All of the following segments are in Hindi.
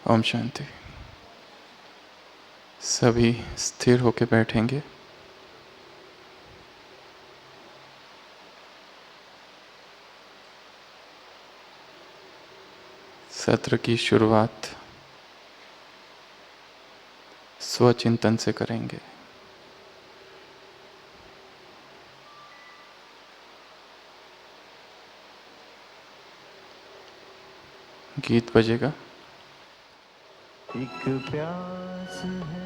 ओम शांति। सभी स्थिर होकर बैठेंगे। सत्र की शुरुआत स्वचिंतन से करेंगे। गीत बजेगा। एक प्यास है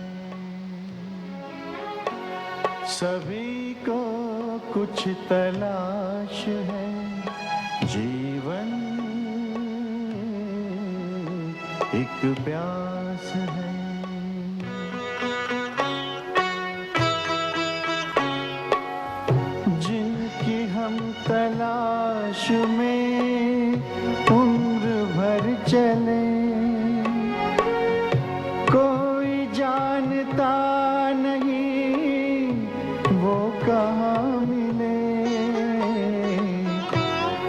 सभी को, कुछ तलाश है, जीवन एक प्यास है। जिनकी हम तलाश में उम्र भर चले, कोई जानता नहीं वो कहाँ मिले,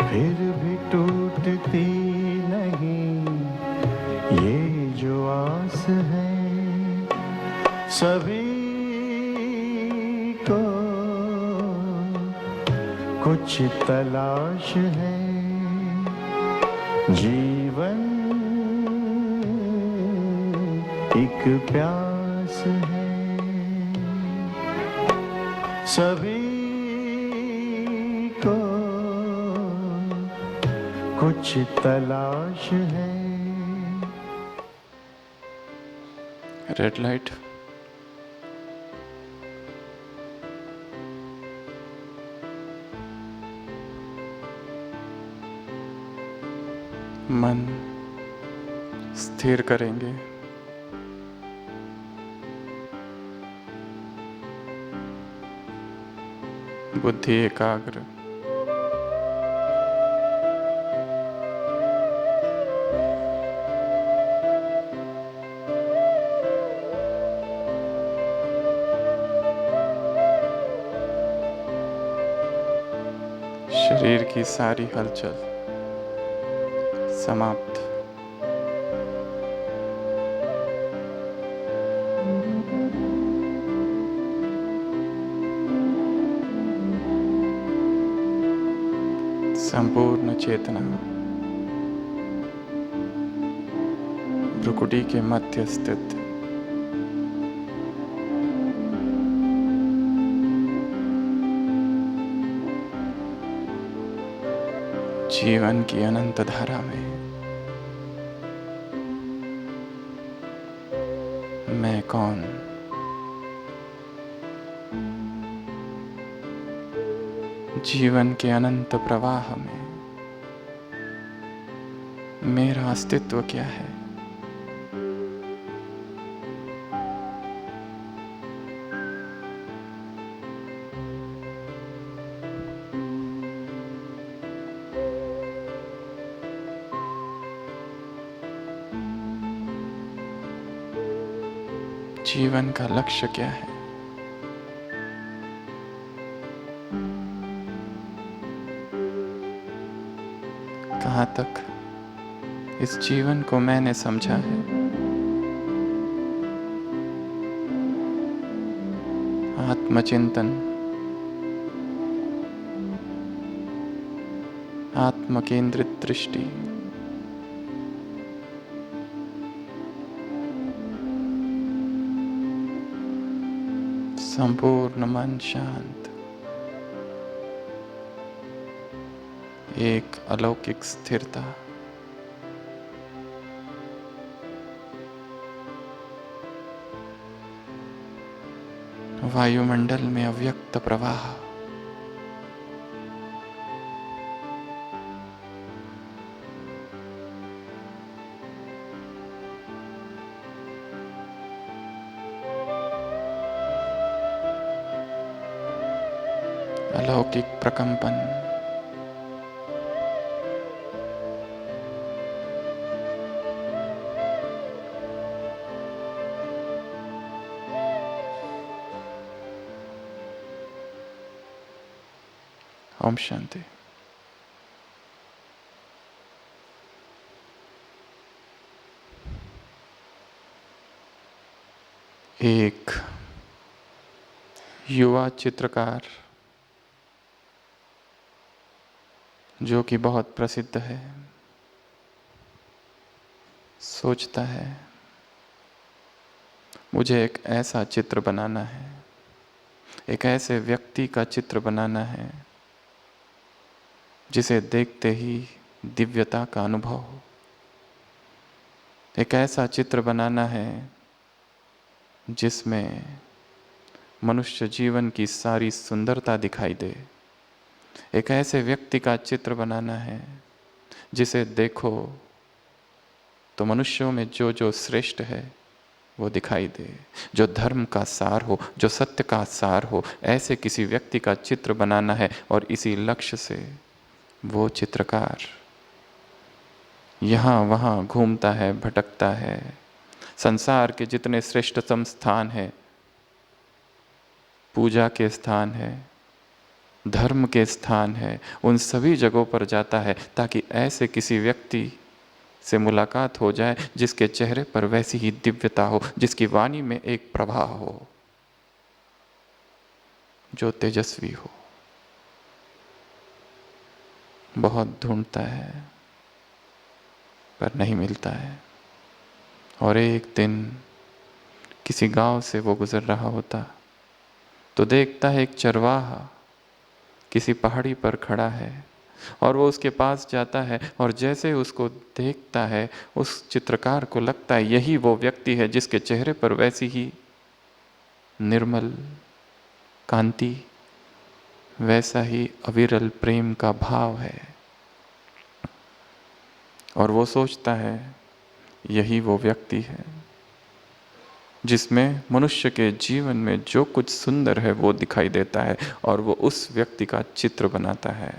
फिर भी टूटती नहीं ये जो आस है। सभी को कुछ तलाश है, जीवन एक प्यास है। सभी को कुछ तलाश है। Red light. मन स्थिर करेंगे। बुद्धि एकाग्र। शरीर की सारी हलचल समाप्त। संपूर्ण चेतना भ्रुकुटी के मध्य स्थित। जीवन की अनंत धारा में मैं कौन, जीवन के अनंत प्रवाह में मेरा अस्तित्व क्या है। जीवन का लक्ष्य क्या है। कहाँ तक इस जीवन को मैंने समझा है। आत्मचिंतन, आत्मकेंद्रित दृष्टि, संपूर्ण मन शांत, एक अलौकिक स्थिरता। वायुमंडल में अव्यक्त प्रवाह। अलौकिक प्रकंपन। ओम शांति। एक युवा चित्रकार जो कि बहुत प्रसिद्ध है, सोचता है मुझे एक ऐसा चित्र बनाना है, एक ऐसे व्यक्ति का चित्र बनाना है जिसे देखते ही दिव्यता का अनुभव हो। एक ऐसा चित्र बनाना है जिसमें मनुष्य जीवन की सारी सुंदरता दिखाई दे। एक ऐसे व्यक्ति का चित्र बनाना है जिसे देखो तो मनुष्यों में जो जो श्रेष्ठ है वो दिखाई दे, जो धर्म का सार हो, जो सत्य का सार हो। ऐसे किसी व्यक्ति का चित्र बनाना है और इसी लक्ष्य से वो चित्रकार यहाँ वहाँ घूमता है, भटकता है। संसार के जितने श्रेष्ठतम स्थान है, पूजा के स्थान है, धर्म के स्थान है, उन सभी जगहों पर जाता है ताकि ऐसे किसी व्यक्ति से मुलाकात हो जाए जिसके चेहरे पर वैसी ही दिव्यता हो, जिसकी वाणी में एक प्रभा हो, जो तेजस्वी हो। बहुत ढूंढता है पर नहीं मिलता है। और एक दिन किसी गांव से वो गुजर रहा होता तो देखता है एक चरवाहा किसी पहाड़ी पर खड़ा है और वो उसके पास जाता है और जैसे उसको देखता है उस चित्रकार को लगता है यही वो व्यक्ति है जिसके चेहरे पर वैसी ही निर्मल कांति, वैसा ही अविरल प्रेम का भाव है। और वो सोचता है यही वो व्यक्ति है जिसमें मनुष्य के जीवन में जो कुछ सुंदर है वो दिखाई देता है और वो उस व्यक्ति का चित्र बनाता है।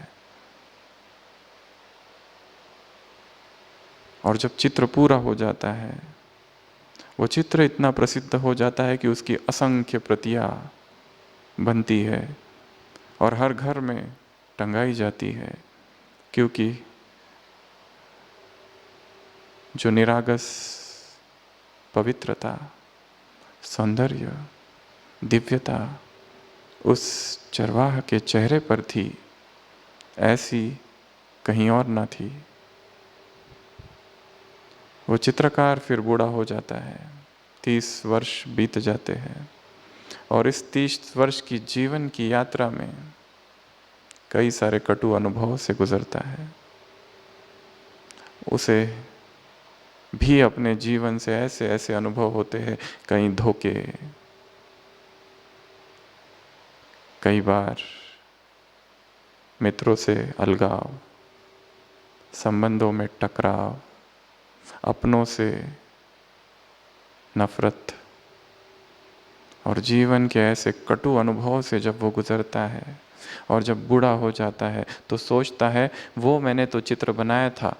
और जब चित्र पूरा हो जाता है, वो चित्र इतना प्रसिद्ध हो जाता है कि उसकी असंख्य प्रतियां बनती है और हर घर में टंगाई जाती है, क्योंकि जो निरागस पवित्रता, सौंदर्य, दिव्यता उस चरवाह के चेहरे पर थी, ऐसी कहीं और ना थी। वो चित्रकार फिर बूढ़ा हो जाता है, 30 वर्ष बीत जाते हैं और इस 30 वर्ष की जीवन की यात्रा में कई सारे कटु अनुभवों से गुजरता है। उसे भी अपने जीवन से ऐसे ऐसे अनुभव होते हैं, कई धोखे, कई बार मित्रों से अलगाव, संबंधों में टकराव, अपनों से नफरत और जीवन के ऐसे कटु अनुभवों से जब वो गुजरता है और जब बूढ़ा हो जाता है तो सोचता है वो मैंने तो चित्र बनाया था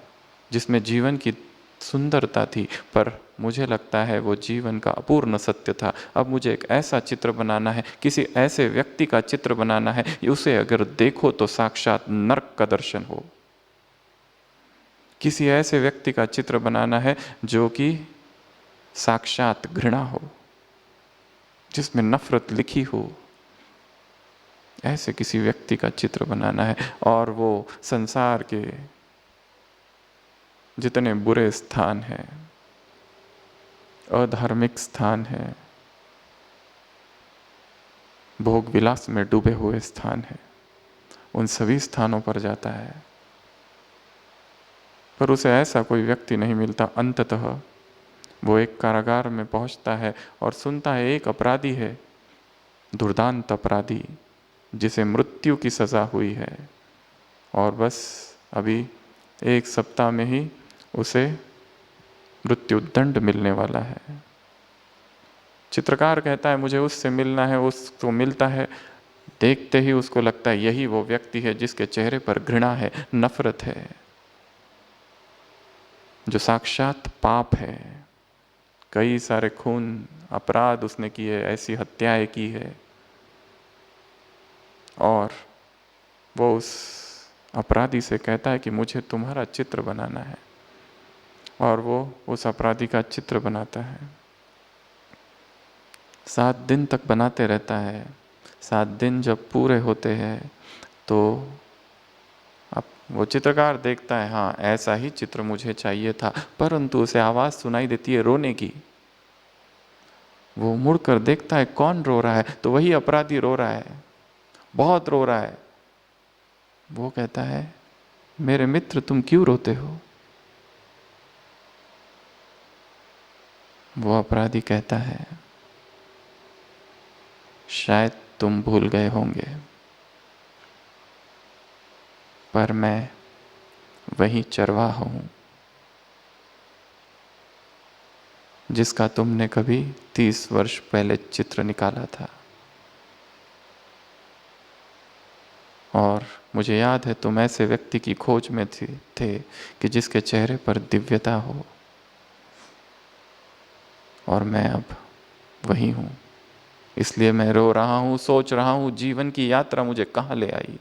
जिसमें जीवन की सुंदरता थी, पर मुझे लगता है वो जीवन का अपूर्ण सत्य था। अब मुझे एक ऐसा चित्र बनाना है, किसी ऐसे व्यक्ति का चित्र बनाना है, उसे अगर देखो तो साक्षात नरक का दर्शन हो। किसी ऐसे व्यक्ति का चित्र बनाना है जो कि साक्षात घृणा हो, जिसमें नफरत लिखी हो। ऐसे किसी व्यक्ति का चित्र बनाना है और वो संसार के जितने बुरे स्थान हैं, अधार्मिक स्थान हैं, भोग विलास में डूबे हुए स्थान हैं, उन सभी स्थानों पर जाता है, पर उसे ऐसा कोई व्यक्ति नहीं मिलता। अंततः वो एक कारागार में पहुंचता है और सुनता है एक अपराधी है, दुर्दांत अपराधी, जिसे मृत्यु की सजा हुई है और बस अभी 1 सप्ताह में ही उसे मृत्यु दंड मिलने वाला है। चित्रकार कहता है मुझे उससे मिलना है, उसको मिलता है, देखते ही उसको लगता है यही वो व्यक्ति है जिसके चेहरे पर घृणा है, नफरत है, जो साक्षात पाप है। कई सारे खून अपराध उसने किए, ऐसी हत्याएं की है और वो उस अपराधी से कहता है कि मुझे तुम्हारा चित्र बनाना है, और वो उस अपराधी का चित्र बनाता है। 7 दिन तक बनाते रहता है। 7 दिन जब पूरे होते हैं तो अब वो चित्रकार देखता है, हाँ ऐसा ही चित्र मुझे चाहिए था, परंतु उसे आवाज़ सुनाई देती है रोने की। वो मुड़कर देखता है कौन रो रहा है, तो वही अपराधी रो रहा है, बहुत रो रहा है। वो कहता है, मेरे मित्र तुम क्यों रोते हो? वो अपराधी कहता है, शायद तुम भूल गए होंगे, पर मैं वही चरवाहा हूं जिसका तुमने कभी 30 वर्ष पहले चित्र निकाला था। और मुझे याद है तुम ऐसे व्यक्ति की खोज में थे कि जिसके चेहरे पर दिव्यता हो, और मैं अब वही हूं। इसलिए मैं रो रहा हूं, सोच रहा हूं जीवन की यात्रा मुझे कहाँ ले आई,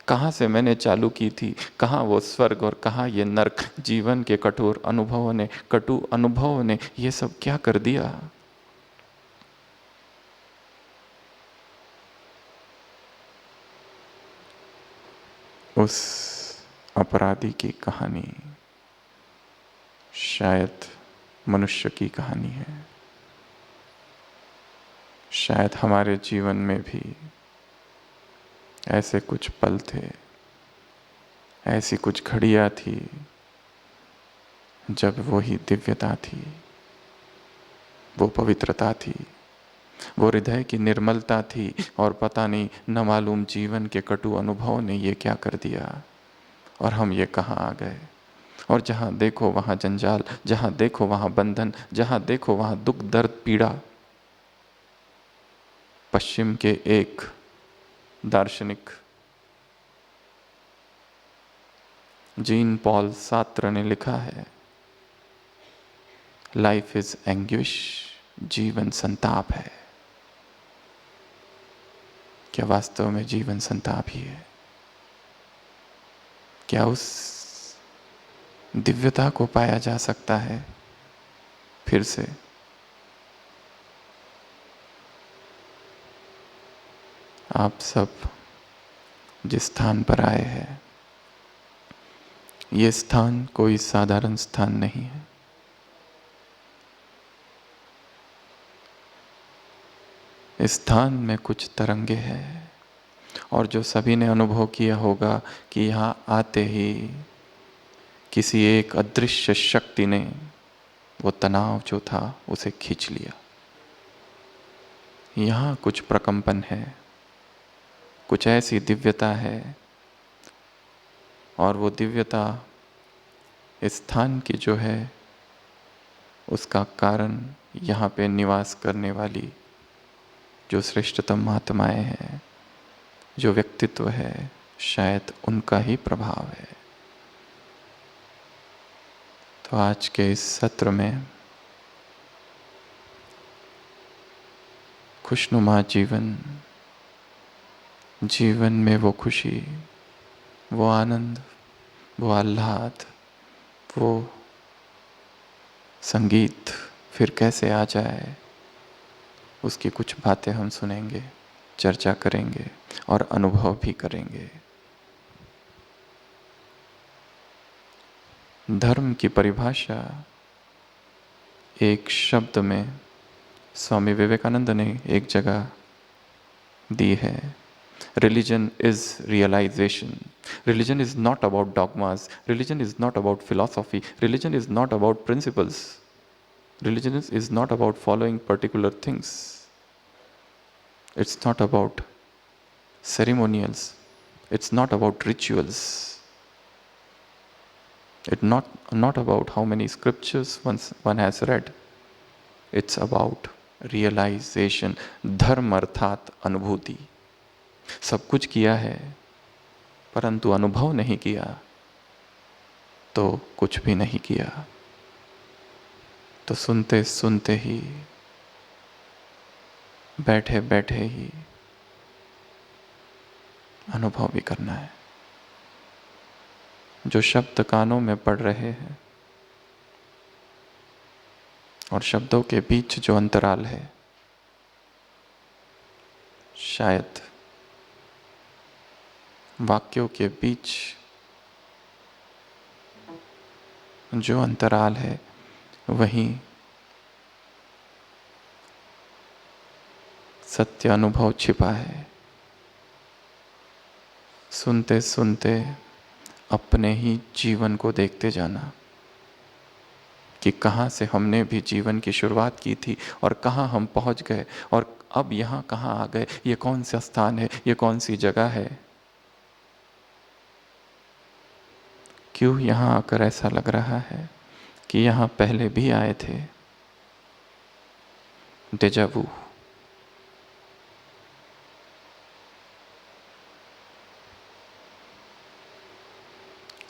कहाँ से मैंने चालू की थी, कहाँ वो स्वर्ग और कहाँ ये नर्क। जीवन के कठोर अनुभवों ने, कटु अनुभवों ने ये सब क्या कर दिया। उस अपराधी की कहानी शायद मनुष्य की कहानी है। शायद हमारे जीवन में भी ऐसे कुछ पल थे, ऐसी कुछ घड़ियां थी जब वही दिव्यता थी, वो पवित्रता थी, वो हृदय की निर्मलता थी, और पता नहीं न मालूम जीवन के कटु अनुभव ने ये क्या कर दिया, और हम ये कहाँ आ गए। और जहाँ देखो वहाँ जंजाल, जहाँ देखो वहाँ बंधन, जहाँ देखो वहाँ दुख दर्द पीड़ा। पश्चिम के एक दार्शनिक जीन पॉल सार्त्र ने लिखा है, लाइफ इज एंग्विश, जीवन संताप है। क्या वास्तव में जीवन संताप ही है? क्या उस दिव्यता को पाया जा सकता है फिर से? आप सब जिस स्थान पर आए हैं, ये स्थान कोई साधारण स्थान नहीं है। इस स्थान में कुछ तरंगे हैं, और जो सभी ने अनुभव किया होगा कि यहाँ आते ही किसी एक अदृश्य शक्ति ने वो तनाव जो था उसे खींच लिया। यहाँ कुछ प्रकंपन है, कुछ ऐसी दिव्यता है, और वो दिव्यता इस स्थान की जो है उसका कारण यहाँ पे निवास करने वाली जो श्रेष्ठतम महात्माएं हैं, जो व्यक्तित्व है, शायद उनका ही प्रभाव है। तो आज के इस सत्र में खुशनुमा जीवन, जीवन में वो खुशी, वो आनंद, वो आह्लाद, वो संगीत फिर कैसे आ जाए, उसकी कुछ बातें हम सुनेंगे, चर्चा करेंगे और अनुभव भी करेंगे। धर्म की परिभाषा एक शब्द में स्वामी विवेकानंद ने एक जगह दी है, religion is realisation. Religion is not about dogmas. Religion is not about philosophy. Religion is not about principles. Religion is not about following particular things. It's not about ceremonials. It's not about rituals. It's not about how many scriptures one has read. It's about realization. धर्म अर्थात अनुभूति। सब कुछ किया है परंतु अनुभव नहीं किया तो कुछ भी नहीं किया। तो सुनते सुनते ही, बैठे बैठे ही अनुभव भी करना है। जो शब्द कानों में पड़ रहे हैं और शब्दों के बीच जो अंतराल है, शायद वाक्यों के बीच जो अंतराल है वहीं सत्य अनुभव छिपा है। सुनते सुनते अपने ही जीवन को देखते जाना कि कहाँ से हमने भी जीवन की शुरुआत की थी और कहाँ हम पहुँच गए और अब यहाँ कहाँ आ गए। ये कौन सा स्थान है, ये कौन सी जगह है। क्यों यहाँ आकर ऐसा लग रहा है कि यहाँ पहले भी आए थे। डेजावू।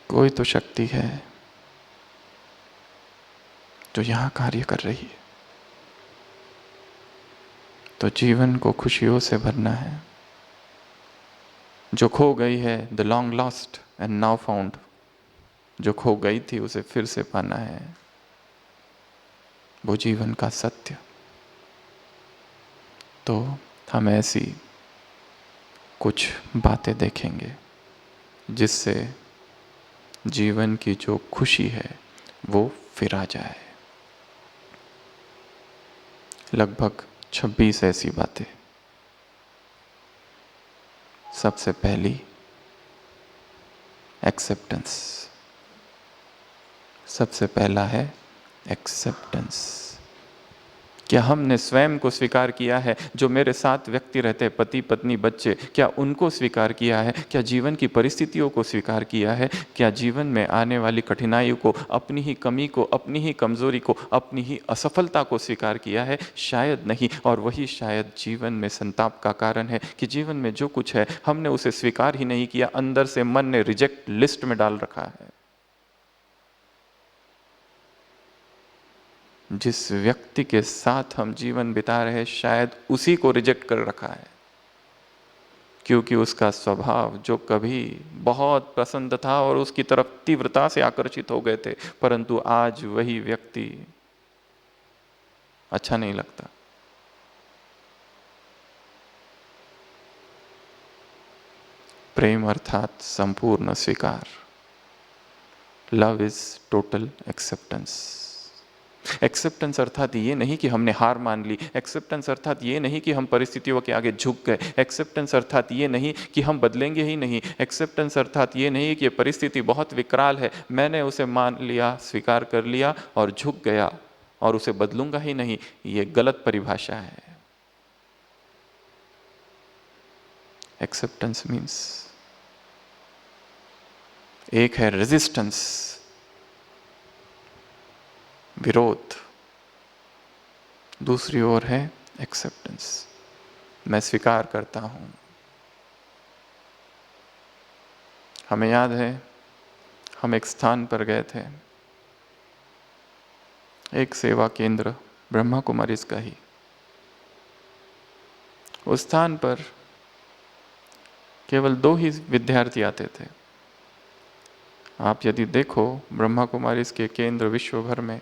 कोई तो शक्ति है जो यहाँ कार्य कर रही है। तो जीवन को खुशियों से भरना है। जो खो गई है, the long lost and now found, जो खो गई थी उसे फिर से पाना है। वो जीवन का सत्य। तो हम ऐसी कुछ बातें देखेंगे जिससे जीवन की जो खुशी है वो फिर आ जाए। लगभग 26 ऐसी बातें। सबसे पहली एक्सेप्टेंस। सबसे पहला है एक्सेप्टेंस। क्या हमने स्वयं को स्वीकार किया है? जो मेरे साथ व्यक्ति रहते हैं, पति पत्नी बच्चे, क्या उनको स्वीकार किया है? क्या जीवन की परिस्थितियों को स्वीकार किया है? क्या जीवन में आने वाली कठिनाइयों को, अपनी ही कमी को, अपनी ही कमजोरी को, अपनी ही असफलता को स्वीकार किया है? शायद नहीं। और वही शायद जीवन में संताप का कारण है कि जीवन में जो कुछ है हमने उसे स्वीकार ही नहीं किया। अंदर से मन ने रिजेक्ट लिस्ट में डाल रखा है। जिस व्यक्ति के साथ हम जीवन बिता रहे शायद उसी को रिजेक्ट कर रखा है, क्योंकि उसका स्वभाव जो कभी बहुत पसंद था और उसकी तरफ तीव्रता से आकर्षित हो गए थे, परंतु आज वही व्यक्ति अच्छा नहीं लगता। प्रेम अर्थात संपूर्ण स्वीकार। Love is total acceptance. Acceptance अर्थात ये नहीं कि हमने हार मान ली। एक्सेप्टेंस अर्थात ये नहीं कि हम परिस्थितियों के आगे झुक गए। एक्सेप्टेंस अर्थात ये नहीं कि हम बदलेंगे ही नहीं। एक्सेप्टेंस अर्थात ये नहीं कि ये परिस्थिति बहुत विकराल है, मैंने उसे मान लिया, स्वीकार कर लिया और झुक गया और उसे बदलूंगा ही नहीं। ये गलत परिभाषा है। एक्सेप्टेंस मीन्स एक है रेजिस्टेंस, विरोध, दूसरी ओर है एक्सेप्टेंस, मैं स्वीकार करता हूं। हमें याद है हम एक स्थान पर गए थे, एक सेवा केंद्र, ब्रह्मा कुमारीज का ही। उस स्थान पर केवल 2 ही विद्यार्थी आते थे। आप यदि देखो ब्रह्मा कुमारीज के केंद्र विश्व भर में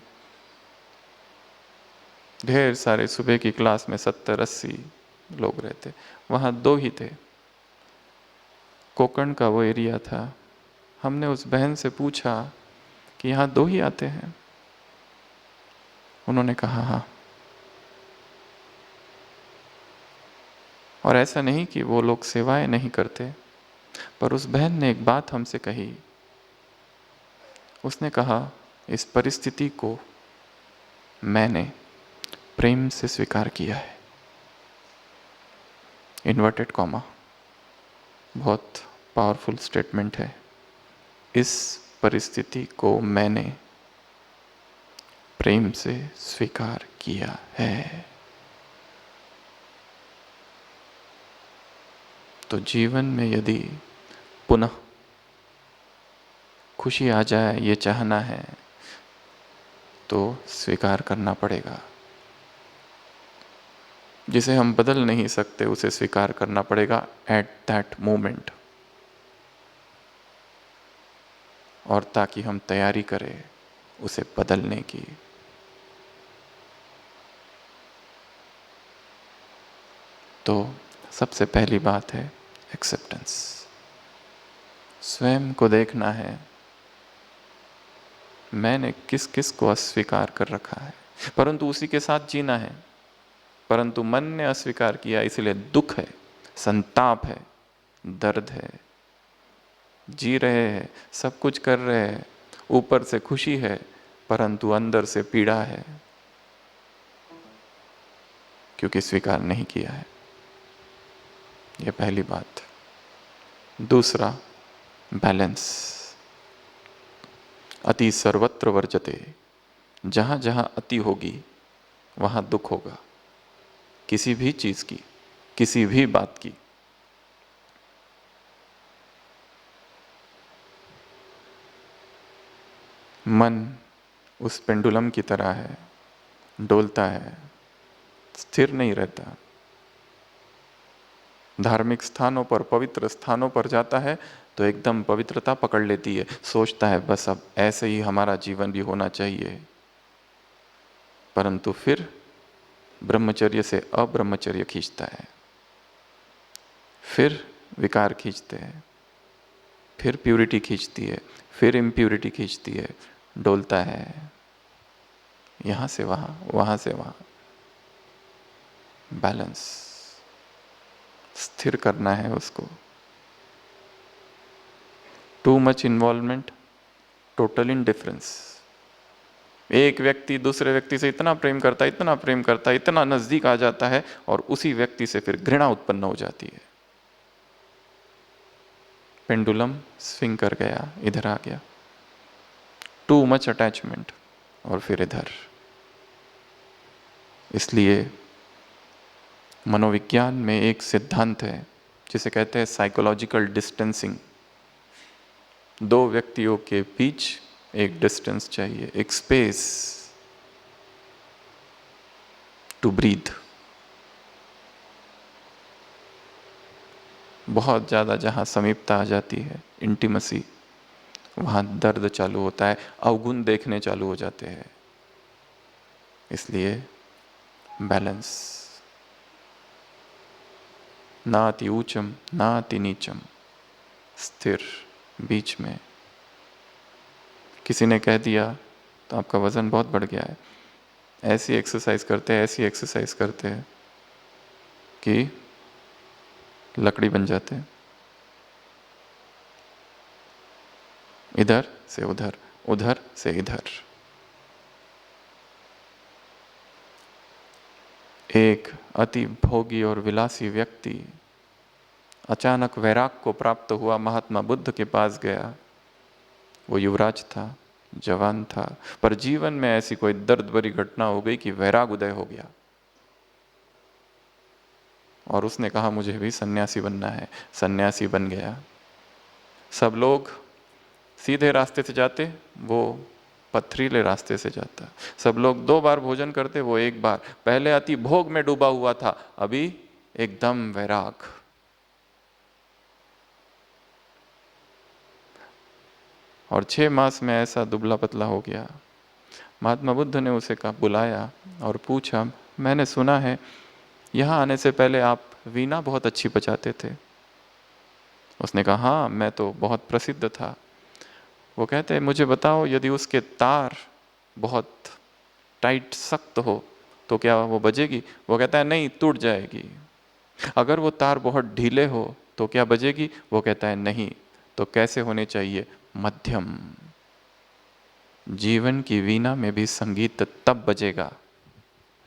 ढेर सारे सुबह की क्लास में 70-80 लोग रहते, वहाँ 2 ही थे। कोकण का वो एरिया था। हमने उस बहन से पूछा कि यहाँ 2 ही आते हैं? उन्होंने कहा हाँ। और ऐसा नहीं कि वो लोग सेवाएं नहीं करते, पर उस बहन ने एक बात हमसे कही। उसने कहा इस परिस्थिति को मैंने प्रेम से स्वीकार किया है। इन्वर्टेड कॉमा, बहुत पावरफुल स्टेटमेंट है। इस परिस्थिति को मैंने प्रेम से स्वीकार किया है। तो जीवन में यदि पुनः खुशी आ जाए, ये चाहना है, तो स्वीकार करना पड़ेगा। जिसे हम बदल नहीं सकते उसे स्वीकार करना पड़ेगा एट दैट मोमेंट। और ताकि हम तैयारी करें उसे बदलने की। तो सबसे पहली बात है एक्सेप्टेंस। स्वयं को देखना है मैंने किस किस को अस्वीकार कर रखा है, परंतु उसी के साथ जीना है। परंतु मन ने अस्वीकार किया, इसलिए दुख है, संताप है, दर्द है। जी रहे हैं, सब कुछ कर रहे हैं, ऊपर से खुशी है, परंतु अंदर से पीड़ा है, क्योंकि स्वीकार नहीं किया है। यह पहली बात। दूसरा, बैलेंस। अति सर्वत्र वर्जते। जहां जहां अति होगी वहां दुख होगा, किसी भी चीज की, किसी भी बात की। मन उस पेंडुलम की तरह है, डोलता है, स्थिर नहीं रहता। धार्मिक स्थानों पर, पवित्र स्थानों पर जाता है तो एकदम पवित्रता पकड़ लेती है, सोचता है बस अब ऐसे ही हमारा जीवन भी होना चाहिए। परंतु फिर ब्रह्मचर्य से अब्रह्मचर्य खींचता है, फिर विकार खींचते हैं, फिर प्यूरिटी खींचती है, फिर इम्प्यूरिटी खींचती है, डोलता है यहां से वहां, वहां से वहां। बैलेंस स्थिर करना है उसको। Too much involvement, total indifference. एक व्यक्ति दूसरे व्यक्ति से इतना प्रेम करता है, इतना प्रेम करता है, इतना नजदीक आ जाता है, और उसी व्यक्ति से फिर घृणा उत्पन्न हो जाती है। पेंडुलम स्विंग कर गया, इधर आ गया। टू मच अटैचमेंट, और फिर इधर। इसलिए मनोविज्ञान में एक सिद्धांत है जिसे कहते हैं साइकोलॉजिकल डिस्टेंसिंग। दो व्यक्तियों के बीच एक डिस्टेंस चाहिए, एक स्पेस टू ब्रीथ। बहुत ज़्यादा जहाँ समीपता आ जाती है, इंटीमेसी, वहाँ दर्द चालू होता है, अवगुण देखने चालू हो जाते हैं। इसलिए बैलेंस। ना अति ऊंचम ना अति नीचम, स्थिर बीच में। किसी ने कह दिया तो आपका वजन बहुत बढ़ गया है, ऐसी एक्सरसाइज करते हैं, ऐसी एक्सरसाइज करते हैं कि लकड़ी बन जाते हैं। इधर से उधर, उधर से इधर। एक अति भोगी और विलासी व्यक्ति अचानक वैराग को प्राप्त हुआ, महात्मा बुद्ध के पास गया। वो युवराज था, जवान था, पर जीवन में ऐसी कोई दर्द भरी घटना हो गई कि वैराग उदय हो गया, और उसने कहा मुझे भी सन्यासी बनना है। सन्यासी बन गया। सब लोग सीधे रास्ते से जाते, वो पथरीले रास्ते से जाता। सब लोग 2 बार भोजन करते, वो 1 बार। पहले अति भोग में डूबा हुआ था, अभी एकदम वैराग। और 6 मास में ऐसा दुबला पतला हो गया। महात्मा बुद्ध ने उसे कहा, बुलाया और पूछा, मैंने सुना है यहाँ आने से पहले आप वीणा बहुत अच्छी बजाते थे। उसने कहा, हाँ मैं तो बहुत प्रसिद्ध था। वो कहते हैं, मुझे बताओ यदि उसके तार बहुत टाइट सख्त हो तो क्या वो बजेगी? वो कहता है, नहीं, टूट जाएगी। अगर वो तार बहुत ढीले हो तो क्या बजेगी? वो कहता है, नहीं। तो कैसे होने चाहिए? मध्यम। जीवन की वीणा में भी संगीत तब बजेगा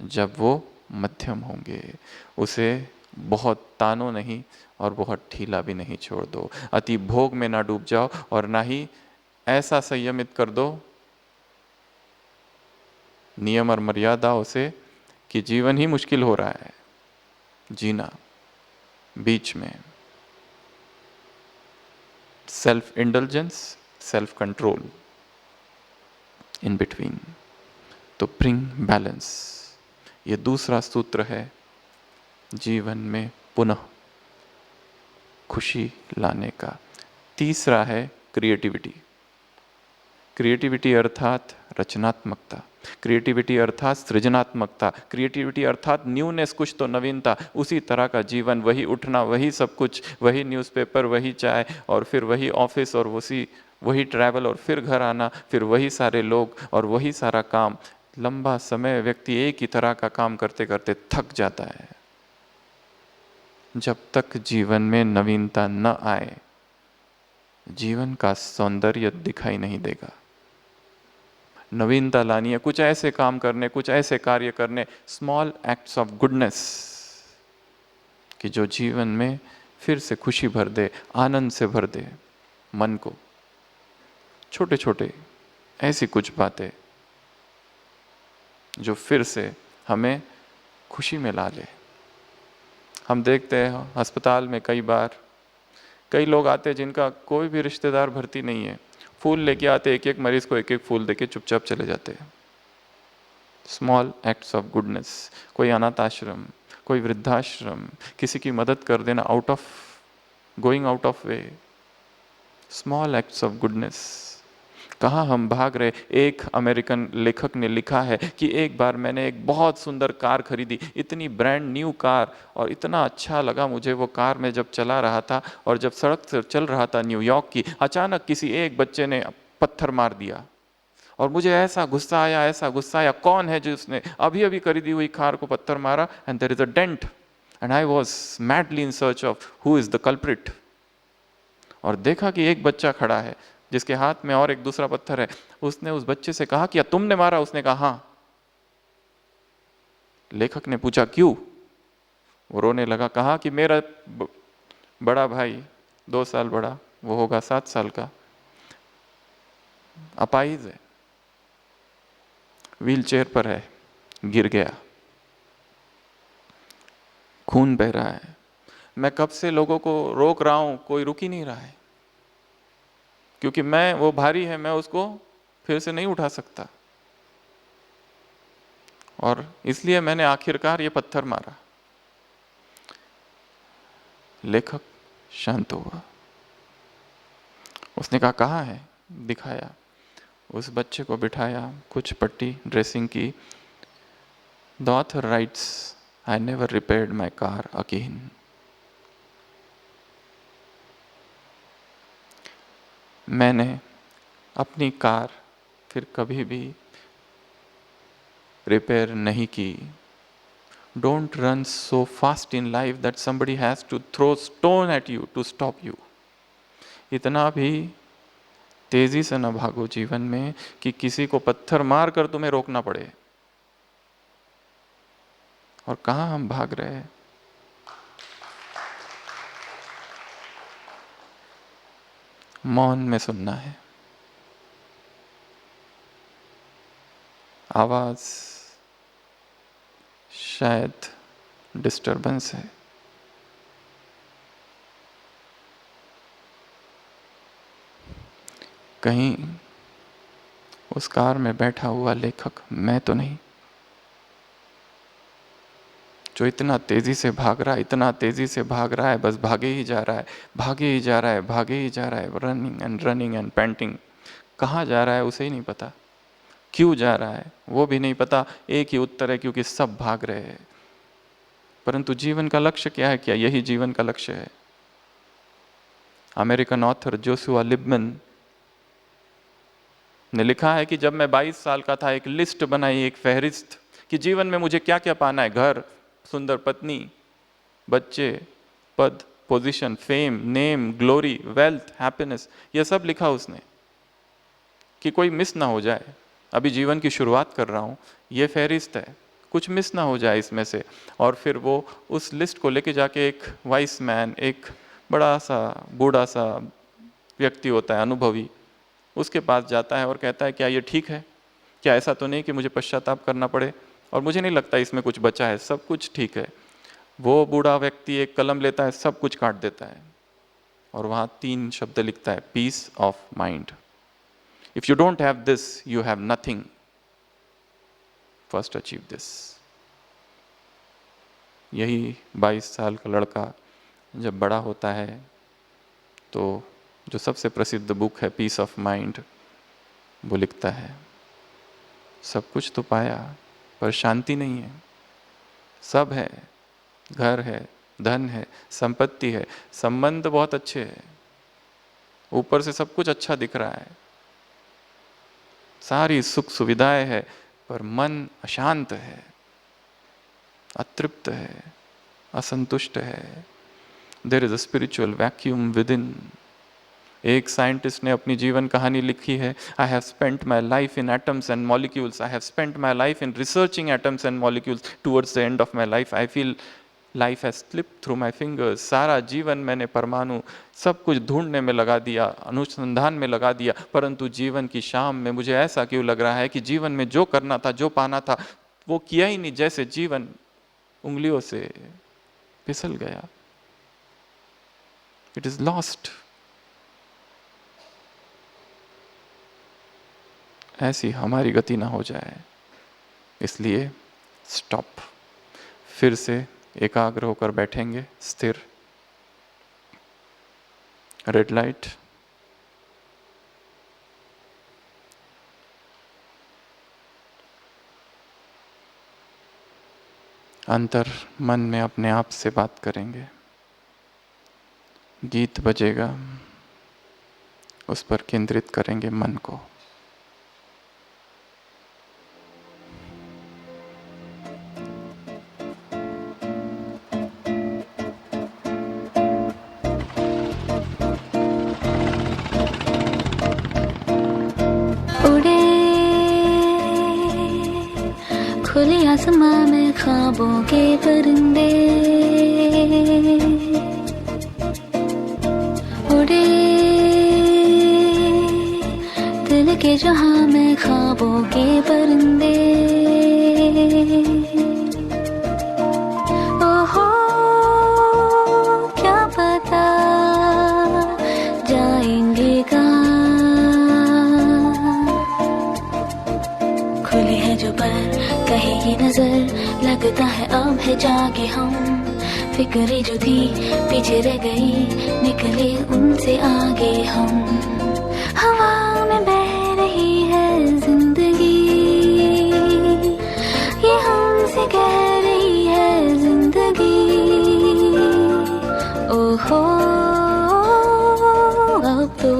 जब वो मध्यम होंगे। उसे बहुत तानो नहीं और बहुत ढीला भी नहीं छोड़ दो। अति भोग में ना डूब जाओ, और ना ही ऐसा संयमित कर दो नियम और मर्यादाओं से कि जीवन ही मुश्किल हो रहा है जीना। बीच में self indulgence, self control, in between. तो ब्रिंग बैलेंस, ये दूसरा सूत्र है जीवन में पुनः खुशी लाने का। तीसरा है क्रिएटिविटी। क्रिएटिविटी अर्थात रचनात्मकता, क्रिएटिविटी अर्थात सृजनात्मकता, क्रिएटिविटी अर्थात न्यूनेस, कुछ तो नवीनता। उसी तरह का जीवन, वही उठना, वही सब कुछ, वही न्यूज़पेपर, वही चाय, और फिर वही ऑफिस, और वही ट्रैवल, और फिर घर आना, फिर वही सारे लोग और वही सारा काम। लंबा समय व्यक्ति एक ही तरह का काम करते करते थक जाता है। जब तक जीवन में नवीनता न आए, जीवन का सौंदर्य दिखाई नहीं देगा। नवीनता लानी है, कुछ ऐसे काम करने, कुछ ऐसे कार्य करने, स्मॉल एक्ट्स ऑफ गुडनेस, कि जो जीवन में फिर से खुशी भर दे, आनंद से भर दे मन को। छोटे छोटे ऐसी कुछ बातें जो फिर से हमें खुशी में ला ले। हम देखते हैं अस्पताल में कई बार कई लोग आते हैं जिनका कोई भी रिश्तेदार भर्ती नहीं है, फूल लेके आते, एक एक मरीज को एक एक फूल देके चुपचाप चले जाते हैं। स्मॉल एक्ट्स ऑफ गुडनेस, कोई अनाथ आश्रम, कोई वृद्धाश्रम, किसी की मदद कर देना, going out of way, small acts of goodness. कहाँ हम भाग रहे। एक अमेरिकन लेखक ने लिखा है कि एक बार मैंने एक बहुत सुंदर कार खरीदी, इतनी ब्रांड न्यू कार, और इतना अच्छा लगा मुझे वो कार में जब चला रहा था, और जब सड़क से चल रहा था न्यूयॉर्क की, अचानक किसी एक बच्चे ने पत्थर मार दिया, और मुझे ऐसा गुस्सा आया, कौन है जो उसने अभी अभी खरीदी हुई कार को पत्थर मारा, and there is a dent, and I was madly in search of who is the culprit. और देखा कि एक बच्चा खड़ा है जिसके हाथ में और एक दूसरा पत्थर है। उसने उस बच्चे से कहा कि तुमने मारा? उसने कहा हाँ। लेखक ने पूछा क्यों? वो रोने लगा, कहा कि मेरा बड़ा भाई 2 साल बड़ा, वो होगा 7 साल का, अपाहिज है, व्हील चेयर पर है, गिर गया, खून बह रहा है। मैं कब से लोगों को रोक रहा हूं, कोई रुक ही नहीं रहा है, क्योंकि वो भारी है, मैं उसको फिर से नहीं उठा सकता, और इसलिए मैंने आखिरकार ये पत्थर मारा। लेखक शांत हुआ। उसने कहा कहाँ है? दिखाया, उस बच्चे को बिठाया, कुछ पट्टी ड्रेसिंग की। The author rights, I never repaired my car again. मैंने अपनी कार फिर कभी भी रिपेयर नहीं की। Don't run so fast in life that somebody has to throw stone at you to stop you. इतना भी तेजी से न भागो जीवन में कि किसी को पत्थर मार कर तुम्हें रोकना पड़े। और कहाँ हम भाग रहे हैं? मौन में सुनना है। आवाज शायद डिस्टरबेंस है। कहीं उस कार में बैठा हुआ लेखक मैं तो नहीं, जो इतना तेजी से भाग रहा है, इतना तेजी से भाग रहा है, बस भागे ही जा रहा है, भागे ही जा रहा है, भागे ही जा रहा है, रनिंग एंड पेंटिंग। कहाँ जा रहा है उसे ही नहीं पता, क्यों जा रहा है वो भी नहीं पता। एक ही उत्तर है, क्योंकि सब भाग रहे हैं। परंतु जीवन का लक्ष्य क्या है? क्या यही जीवन का लक्ष्य है? अमेरिकन ऑथर जोशुआ लिबमन ने लिखा है कि जब मैं 22 साल का था, एक लिस्ट बनाई, एक फहरिस्त, कि जीवन में मुझे क्या क्या पाना है। घर, सुंदर पत्नी, बच्चे, पद, position, fame, name, glory, wealth, happiness, यह सब लिखा उसने, कि कोई मिस ना हो जाए। अभी जीवन की शुरुआत कर रहा हूँ, ये फहरिस्त है, कुछ मिस ना हो जाए इसमें से। और फिर वो उस लिस्ट को लेके जाके एक वाइस मैन, एक बड़ा सा बूढ़ा सा व्यक्ति होता है, अनुभवी, उसके पास जाता है और कहता है क्या ये ठीक है? क्या ऐसा तो नहीं कि मुझे पश्चाताप करना पड़े? और मुझे नहीं लगता इसमें कुछ बचा है, सब कुछ ठीक है। वो बूढ़ा व्यक्ति एक कलम लेता है, सब कुछ काट देता है, और वहाँ 3 शब्द लिखता है, peace of mind. If you don't have this, you have nothing. First achieve this. यही 22 साल का लड़का जब बड़ा होता है, तो जो सबसे प्रसिद्ध बुक है पीस ऑफ माइंड, वो लिखता है, सब कुछ तो पाया पर शांति नहीं है। सब है, घर है, धन है, संपत्ति है, संबंध बहुत अच्छे हैं, ऊपर से सब कुछ अच्छा दिख रहा है, सारी सुख सुविधाएं है, पर मन अशांत है, अतृप्त है, असंतुष्ट है। There is a spiritual vacuum within. एक साइंटिस्ट ने अपनी जीवन कहानी लिखी है, I have spent my life in atoms and molecules, I have spent my life in researching atoms and molecules, towards the end of my life I feel life has slipped through my fingers. सारा जीवन मैंने परमाणु सब कुछ ढूंढने में लगा दिया, अनुसंधान में लगा दिया, परंतु जीवन की शाम में मुझे ऐसा क्यों लग रहा है कि जीवन में जो करना था, जो पाना था, वो किया ही नहीं, जैसे जीवन उंगलियों से फिसल गया। It is lost. ऐसी हमारी गति ना हो जाए, इसलिए स्टॉप। फिर से एकाग्र होकर बैठेंगे, स्थिर। रेड लाइट, अंतर मन में अपने आप से बात करेंगे। गीत बजेगा, उस पर केंद्रित करेंगे मन को। उड़े खुले आसमां में ख्वाबों के परिंदे, उड़े दिल के जहां में ख्वाबों के परिंदे। ओहो क्या पता जाएंगे कहाँ, खुली है जो पर कहे ये नजर, लगता है अब है जागे हम। फिक्रें जो थी पीछे रह गई, निकले उनसे आगे हम। हवा में बह रही है जिंदगी, ये हमसे कह रही है जिंदगी। ओहो अब तो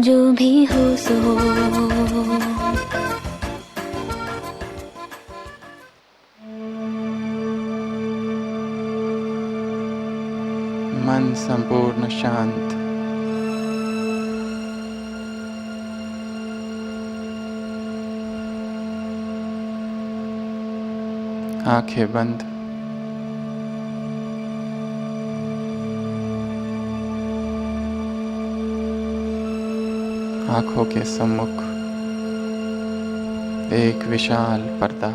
जो भी हो सो हो। मन संपूर्ण शांत। आंखें बंद। आंखों के सम्मुख एक विशाल पर्दा,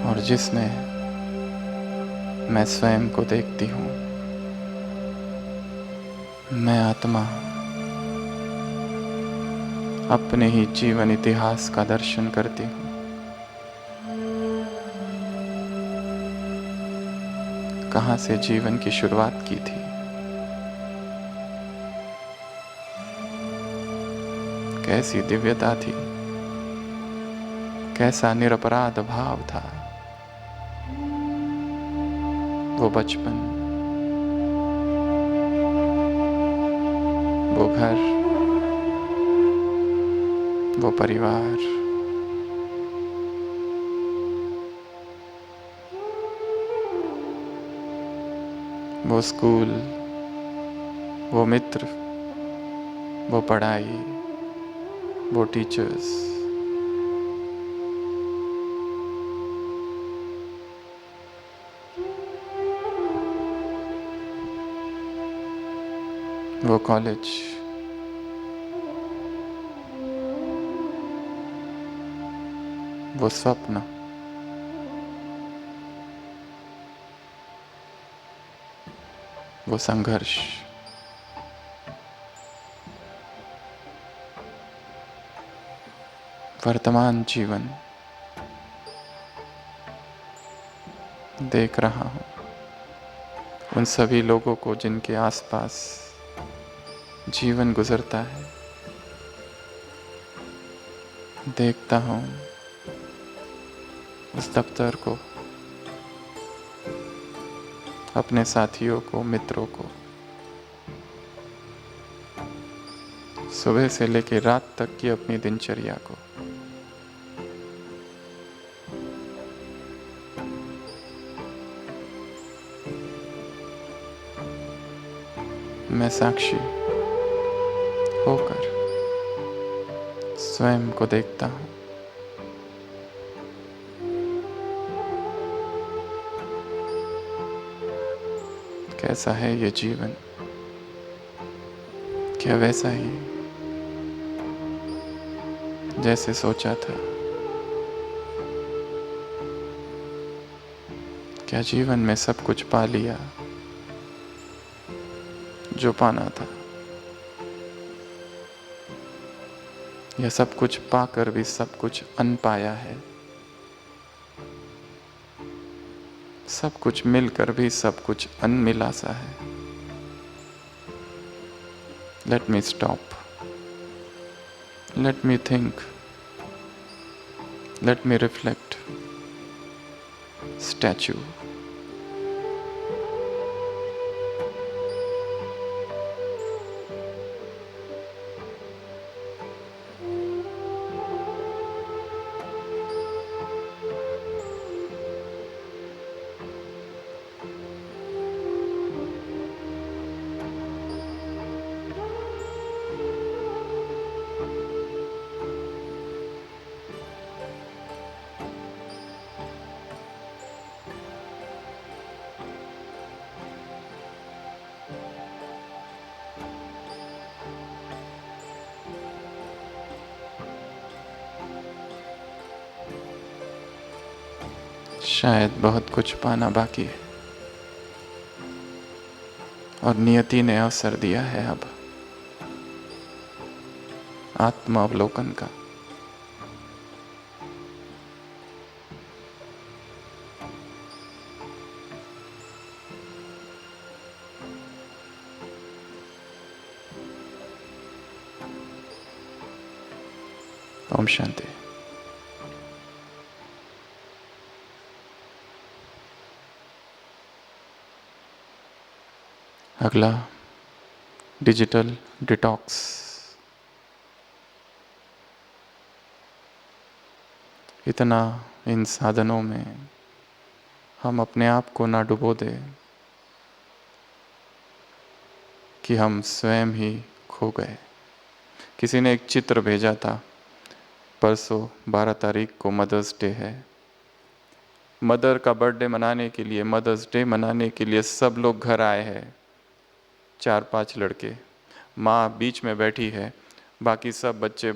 और जिसमें मैं स्वयं को देखती हूँ। मैं आत्मा अपने ही जीवन इतिहास का दर्शन करती हूँ। कहाँ से जीवन की शुरुआत की थी, कैसी दिव्यता थी, कैसा निरपराध भाव था। वो बचपन, वो घर, वो परिवार, वो स्कूल, वो मित्र, वो पढ़ाई, वो टीचर्स, वो कॉलेज, वो स्वप्न, वो संघर्ष, वर्तमान जीवन। देख रहा हूं उन सभी लोगों को जिनके आसपास जीवन गुजरता है, देखता हूँ उस दफ्तर को, अपने साथियों को, मित्रों को, सुबह से लेकर रात तक की अपनी दिनचर्या को। मैं साक्षी होकर स्वयं को देखता हूँ। कैसा है ये जीवन? क्या वैसा ही जैसे सोचा था? क्या जीवन में सब कुछ पा लिया जो पाना था, या सब कुछ पाकर भी सब कुछ अन पाया है? सब कुछ मिलकर भी सब कुछ अनमिला सा है। Let me stop, let me think, let me reflect. Statue. शायद बहुत कुछ पाना बाकी है, और नियति ने अवसर दिया है अब आत्मावलोकन का। ओम शांति। अगला डिजिटल डिटॉक्स। इतना इन साधनों में हम अपने आप को ना डुबो दे कि हम स्वयं ही खो गए। किसी ने एक चित्र भेजा था, परसों 12 तारीख को मदर्स डे है। मदर का बर्थडे मनाने के लिए, मदर्स डे मनाने के लिए सब लोग घर आए हैं। 4-5 लड़के, माँ बीच में बैठी है, बाकी सब बच्चे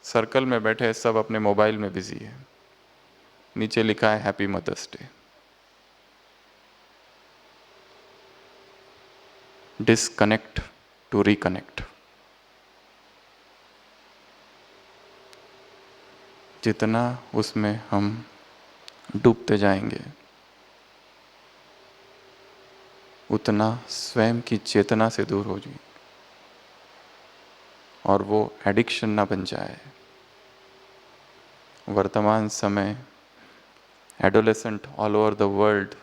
सर्कल में बैठे हैं, सब अपने मोबाइल में बिजी है। नीचे लिखा है happy mother's day. Disconnect to reconnect. जितना उसमें हम डूबते जाएंगे, उतना स्वयं की चेतना से दूर हो जाएंगे, और वो एडिक्शन ना बन जाए। वर्तमान समय adolescent all over the world,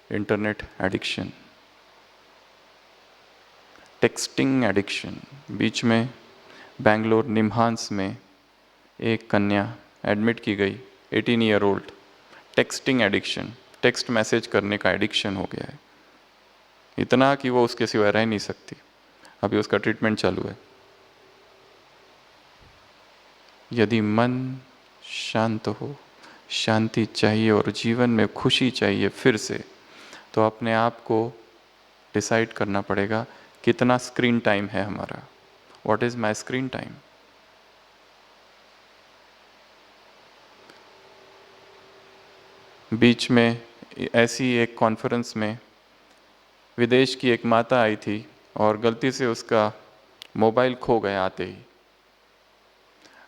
internet addiction, texting addiction. बीच में बेंगलोर निम्हांस में एक कन्या एडमिट की गई, 18 year old. Texting addiction, text message करने का एडिक्शन हो गया है, इतना कि वो उसके सिवा रह नहीं सकती। अभी उसका ट्रीटमेंट चालू है। यदि मन शांत हो, शांति चाहिए और जीवन में खुशी चाहिए फिर से, तो अपने आप को डिसाइड करना पड़ेगा कितना स्क्रीन टाइम है हमारा। What is my screen time? बीच में ऐसी एक कॉन्फ्रेंस में विदेश की एक माता आई थी और गलती से उसका मोबाइल खो गया आते ही।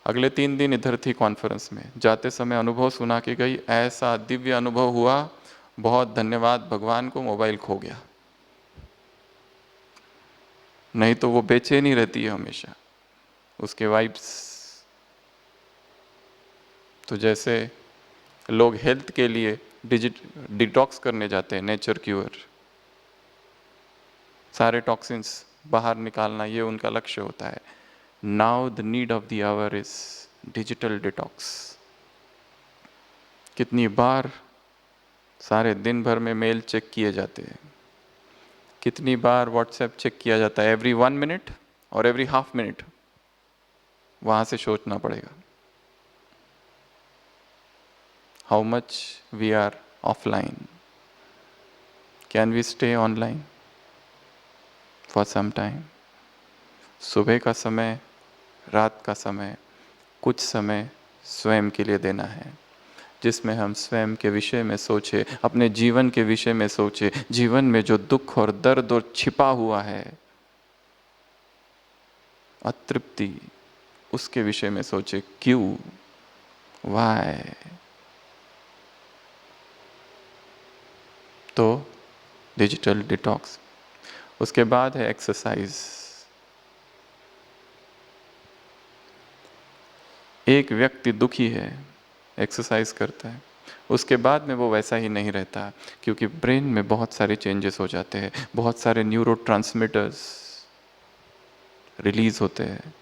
अगले 3 दिन इधर थी कॉन्फ्रेंस में। जाते समय अनुभव सुना के गई, ऐसा दिव्य अनुभव हुआ, बहुत धन्यवाद भगवान को, मोबाइल खो गया। नहीं तो वो बेचैनी रहती है हमेशा, उसके वाइब्स। तो जैसे लोग हेल्थ के लिए डिटॉक्स करने जाते हैं, नेचर क्यूर, सारे टॉक्सिन्स बाहर निकालना, ये उनका लक्ष्य होता है। Now the need of the our is digital detox. कितनी बार सारे दिन भर में मेल चेक किए जाते हैं, कितनी बार व्हाट्सएप चेक किया जाता है, एवरी 1 मिनट और एवरी हाफ मिनट। वहां से सोचना पड़ेगा how much we are offline, can we stay online for some time. सुबह का समय, रात का समय, कुछ समय स्वयं के लिए देना है, जिसमें हम स्वयं के विषय में सोचे, अपने जीवन के विषय में सोचे, जीवन में जो दुख और दर्द और छिपा हुआ है, अतृप्ति, उसके विषय में सोचे, क्यों, वाई। तो डिजिटल डिटॉक्स। उसके बाद है एक्सरसाइज। एक व्यक्ति दुखी है, एक्सरसाइज करता है, उसके बाद में वो वैसा ही नहीं रहता, क्योंकि ब्रेन में बहुत सारे चेंजेस हो जाते हैं, बहुत सारे न्यूरोट्रांसमीटर्स रिलीज होते हैं,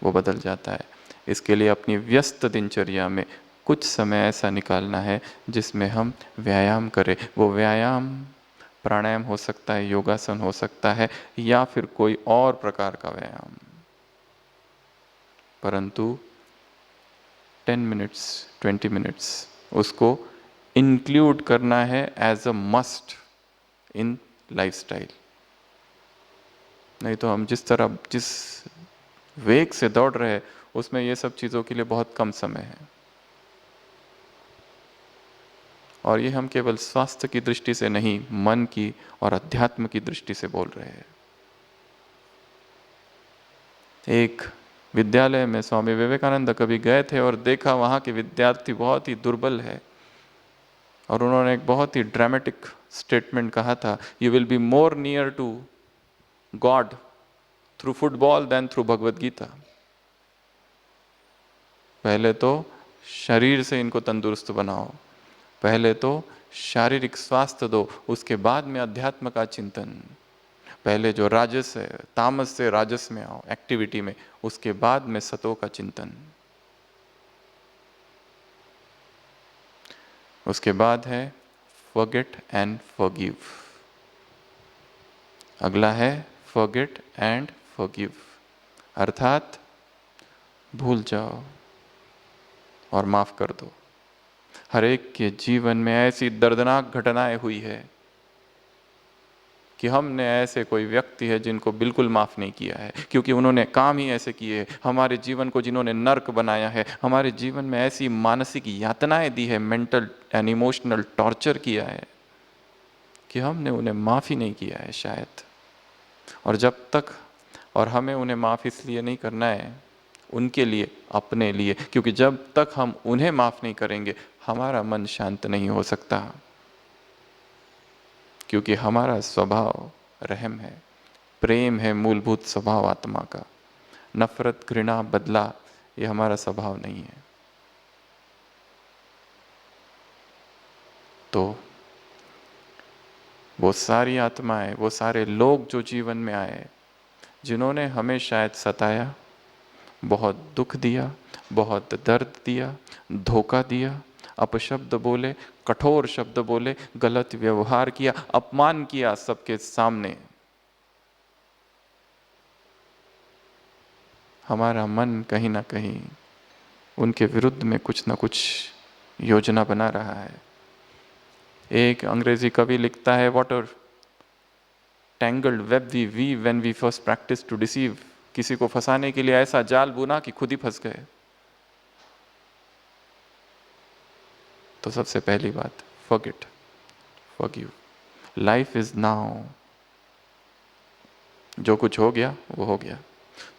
वो बदल जाता है। इसके लिए अपनी व्यस्त दिनचर्या में कुछ समय ऐसा निकालना है जिसमें हम व्यायाम करें। वो व्यायाम प्राणायाम हो सकता है, योगासन हो सकता है, या फिर कोई और प्रकार का व्यायाम, परंतु 10 मिनट्स 20 मिनट्स उसको इंक्लूड करना है as a must in lifestyle. नहीं तो हम जिस वेग से दौड़ रहे हैं उसमें ये सब चीज़ों के लिए बहुत कम समय है। और ये हम केवल स्वास्थ्य की दृष्टि से नहीं, मन की और अध्यात्म की दृष्टि से बोल रहे हैं। एक विद्यालय में स्वामी विवेकानंद कभी गए थे और देखा वहाँ के विद्यार्थी बहुत ही दुर्बल है, और उन्होंने एक बहुत ही ड्रामेटिक स्टेटमेंट कहा था, you will be more near to God through football than through Bhagavad Gita. पहले तो शरीर से इनको तंदुरुस्त बनाओ, पहले तो शारीरिक स्वास्थ्य दो, उसके बाद में अध्यात्म का चिंतन। पहले जो राजस है, तामस से राजस में आओ एक्टिविटी में, उसके बाद में सतो का चिंतन। उसके बाद है forget and forgive। अगला है forget and forgive, अर्थात भूल जाओ और माफ कर दो। हर एक के जीवन में ऐसी दर्दनाक घटनाएं हुई है कि हमने ऐसे कोई व्यक्ति है जिनको बिल्कुल माफ नहीं किया है, क्योंकि उन्होंने काम ही ऐसे किए, हमारे जीवन को जिन्होंने नर्क बनाया है, हमारे जीवन में ऐसी मानसिक यातनाएं दी है, मेंटल एंड इमोशनल टॉर्चर किया है कि हमने उन्हें माफ ही नहीं किया है शायद। और जब तक, और हमें उन्हें माफ इसलिए नहीं करना है, उनके लिए, अपने लिए, क्योंकि जब तक हम उन्हें माफ नहीं करेंगे हमारा मन शांत नहीं हो सकता, क्योंकि हमारा स्वभाव रहम है, प्रेम है मूलभूत स्वभाव आत्मा का। नफरत, घृणा, बदला ये हमारा स्वभाव नहीं है। तो वो सारी आत्माएं, वो सारे लोग जो जीवन में आए, जिन्होंने हमें शायद सताया, बहुत दुख दिया, बहुत दर्द दिया, धोखा दिया, अपशब्द बोले, कठोर शब्द बोले, गलत व्यवहार किया, अपमान किया सबके सामने, हमारा मन कहीं ना कहीं उनके विरुद्ध में कुछ ना कुछ योजना बना रहा है। एक अंग्रेजी कवि लिखता है, what a tangled web we weave when we first practise to deceive. किसी को फंसाने के लिए ऐसा जाल बुना कि खुद ही फंस गए। तो सबसे पहली बात, forget, forgive, life is now। जो कुछ हो गया वो हो गया।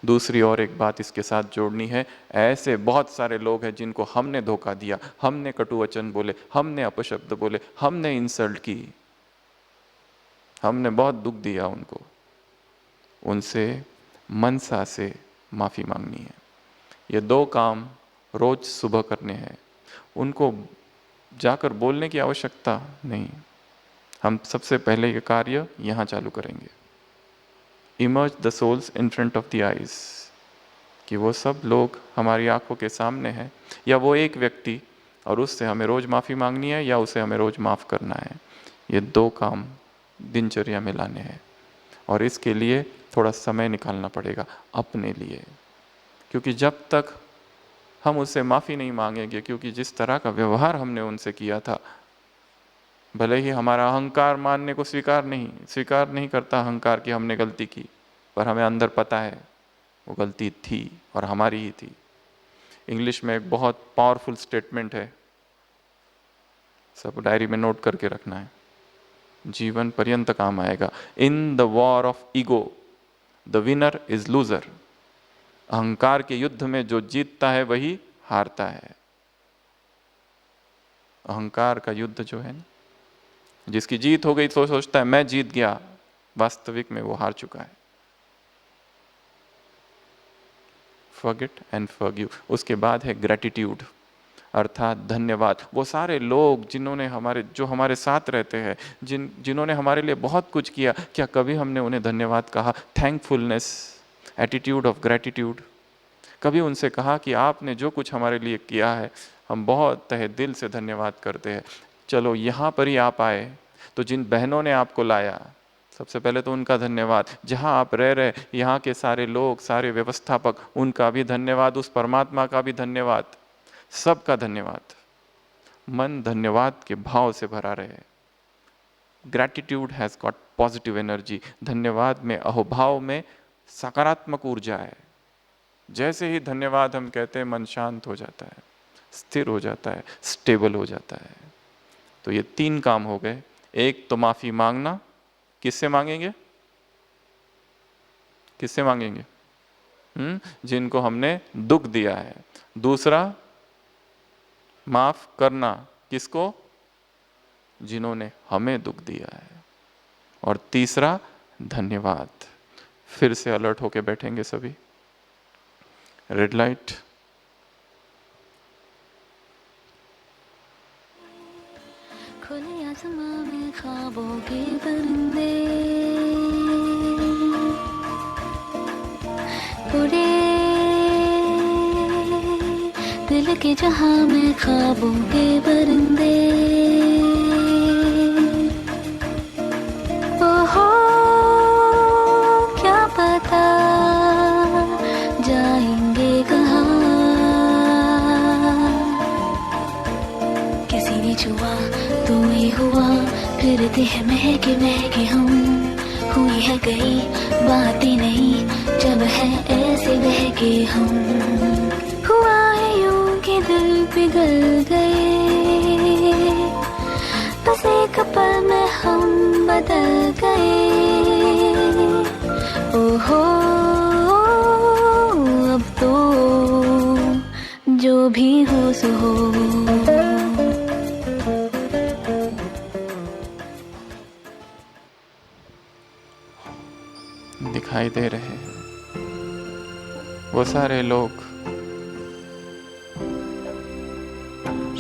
दूसरी और एक बात इसके साथ जोड़नी है, ऐसे बहुत सारे लोग हैं जिनको हमने धोखा दिया, हमने कटु वचन बोले, हमने अपशब्द बोले, हमने इंसल्ट की, हमने बहुत दुख दिया उनको, उनसे मनसा से माफ़ी मांगनी है। ये 2 काम रोज सुबह करने हैं। उनको जाकर बोलने की आवश्यकता नहीं। हम सबसे पहले ये कार्य यहाँ चालू करेंगे। Emerge the souls in front of the eyes, कि वो सब लोग हमारी आंखों के सामने हैं, या वो एक व्यक्ति, और उससे हमें रोज माफ़ी मांगनी है या उसे हमें रोज माफ़ करना है। ये 2 काम दिनचर्या में लाने हैं, और इसके लिए थोड़ा समय निकालना पड़ेगा अपने लिए, क्योंकि जब तक हम उससे माफ़ी नहीं मांगेंगे, क्योंकि जिस तरह का व्यवहार हमने उनसे किया था, भले ही हमारा अहंकार मानने को स्वीकार नहीं करता अहंकार कि हमने गलती की, पर हमें अंदर पता है वो गलती थी और हमारी ही थी। इंग्लिश में एक बहुत पावरफुल स्टेटमेंट है, सब डायरी में नोट करके रखना है, जीवन पर्यंत काम आएगा। In the war of ego the winner is loser. अहंकार के युद्ध में जो जीतता है वही हारता है। अहंकार का युद्ध जो है ना, जिसकी जीत हो गई तो सोचता है मैं जीत गया, वास्तविक में वो हार चुका है। Forget and forgive. उसके बाद है ग्रेटिट्यूड, अर्थात धन्यवाद। वो सारे लोग जिन्होंने हमारे साथ रहते हैं, जिन्होंने हमारे लिए बहुत कुछ किया, क्या कभी हमने उन्हें धन्यवाद कहा? Thankfulness, attitude of gratitude. कभी उनसे कहा कि आपने जो कुछ हमारे लिए किया है हम बहुत तहे दिल से धन्यवाद करते हैं। चलो यहाँ पर ही आप आए तो जिन बहनों ने आपको लाया, सबसे पहले तो उनका धन्यवाद। जहाँ आप रह रहे, यहाँ के सारे लोग, सारे व्यवस्थापक, उनका भी धन्यवाद, उस परमात्मा का भी धन्यवाद, सबका धन्यवाद। मन धन्यवाद के भाव से भरा रहे। Gratitude has got positive energy. धन्यवाद में, अहोभाव में सकारात्मक ऊर्जा है। जैसे ही धन्यवाद हम कहते हैं, मन शांत हो जाता है, स्थिर हो जाता है, स्टेबल हो जाता है। तो ये 3 काम हो गए। एक तो माफी मांगना। किससे मांगेंगे? किससे मांगेंगे? जिनको हमने दुख दिया है। दूसरा, माफ करना। किसको? जिन्होंने हमें दुख दिया है। और तीसरा, धन्यवाद। फिर से अलर्ट होके बैठेंगे सभी। Red light. खुले आसमां में ख्वाबों के परिंदे उड़े, दिल के जहां में ख्वाबों के परिंदे। ओहो क्या पता जाएंगे कहाँ। किसी ने छुआ तू ही हुआ, फिरते हैं महके महके हम। हुई है कई बातें नहीं, जब है ऐसे बहके हम। हुआ है यूं कि दिल पिघल गए, बस एक पल में हम बदल गए। ओहो अब तो जो भी हो सो हो। दिखाई दे रहे हैं वो सारे लोग,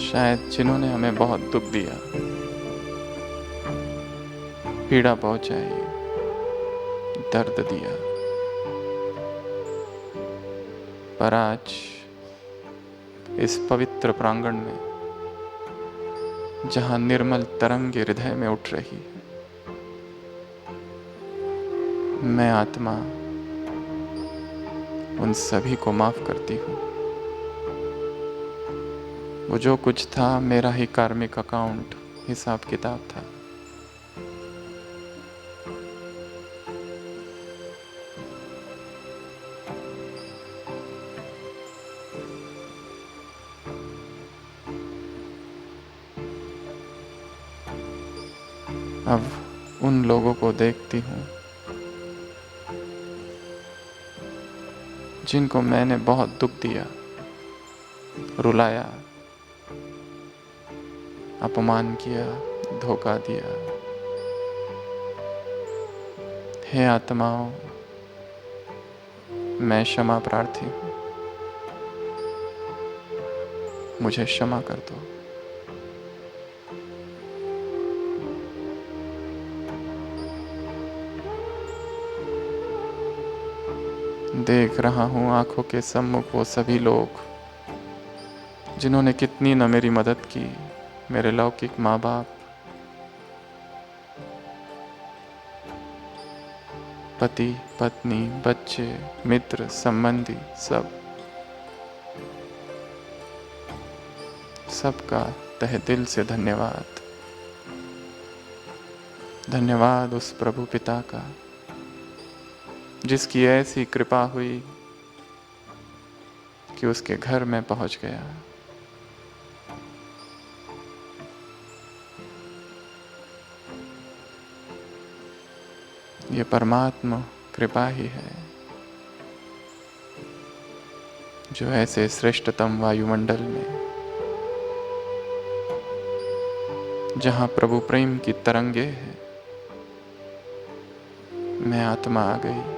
शायद जिन्होंने हमें बहुत दुख दिया, पीड़ा पहुंचाई, दर्द दिया। पर आज इस पवित्र प्रांगण में, जहां निर्मल तरंगे हृदय में उठ रही है, मैं आत्मा उन सभी को माफ करती हूँ। वो जो कुछ था मेरा ही कार्मिक अकाउंट, हिसाब किताब था। अब उन लोगों को देखती हूँ जिनको मैंने बहुत दुख दिया, रुलाया, अपमान किया, धोखा दिया। हे आत्माओं, मैं क्षमा प्रार्थी हूँ, मुझे क्षमा कर दो। देख रहा हूँ आंखों के सम्मुख वो सभी लोग जिन्होंने कितनी न मेरी मदद की, मेरे लौकिक माँ बाप, पति पत्नी, बच्चे, मित्र, संबंधी, सबका तहे दिल से धन्यवाद। धन्यवाद उस प्रभु पिता का जिसकी ऐसी कृपा हुई कि उसके घर में पहुंच गया। ये परमात्मा कृपा ही है जो ऐसे श्रेष्ठतम वायुमंडल में, जहां प्रभु प्रेम की तरंगे हैं, मैं आत्मा आ गई।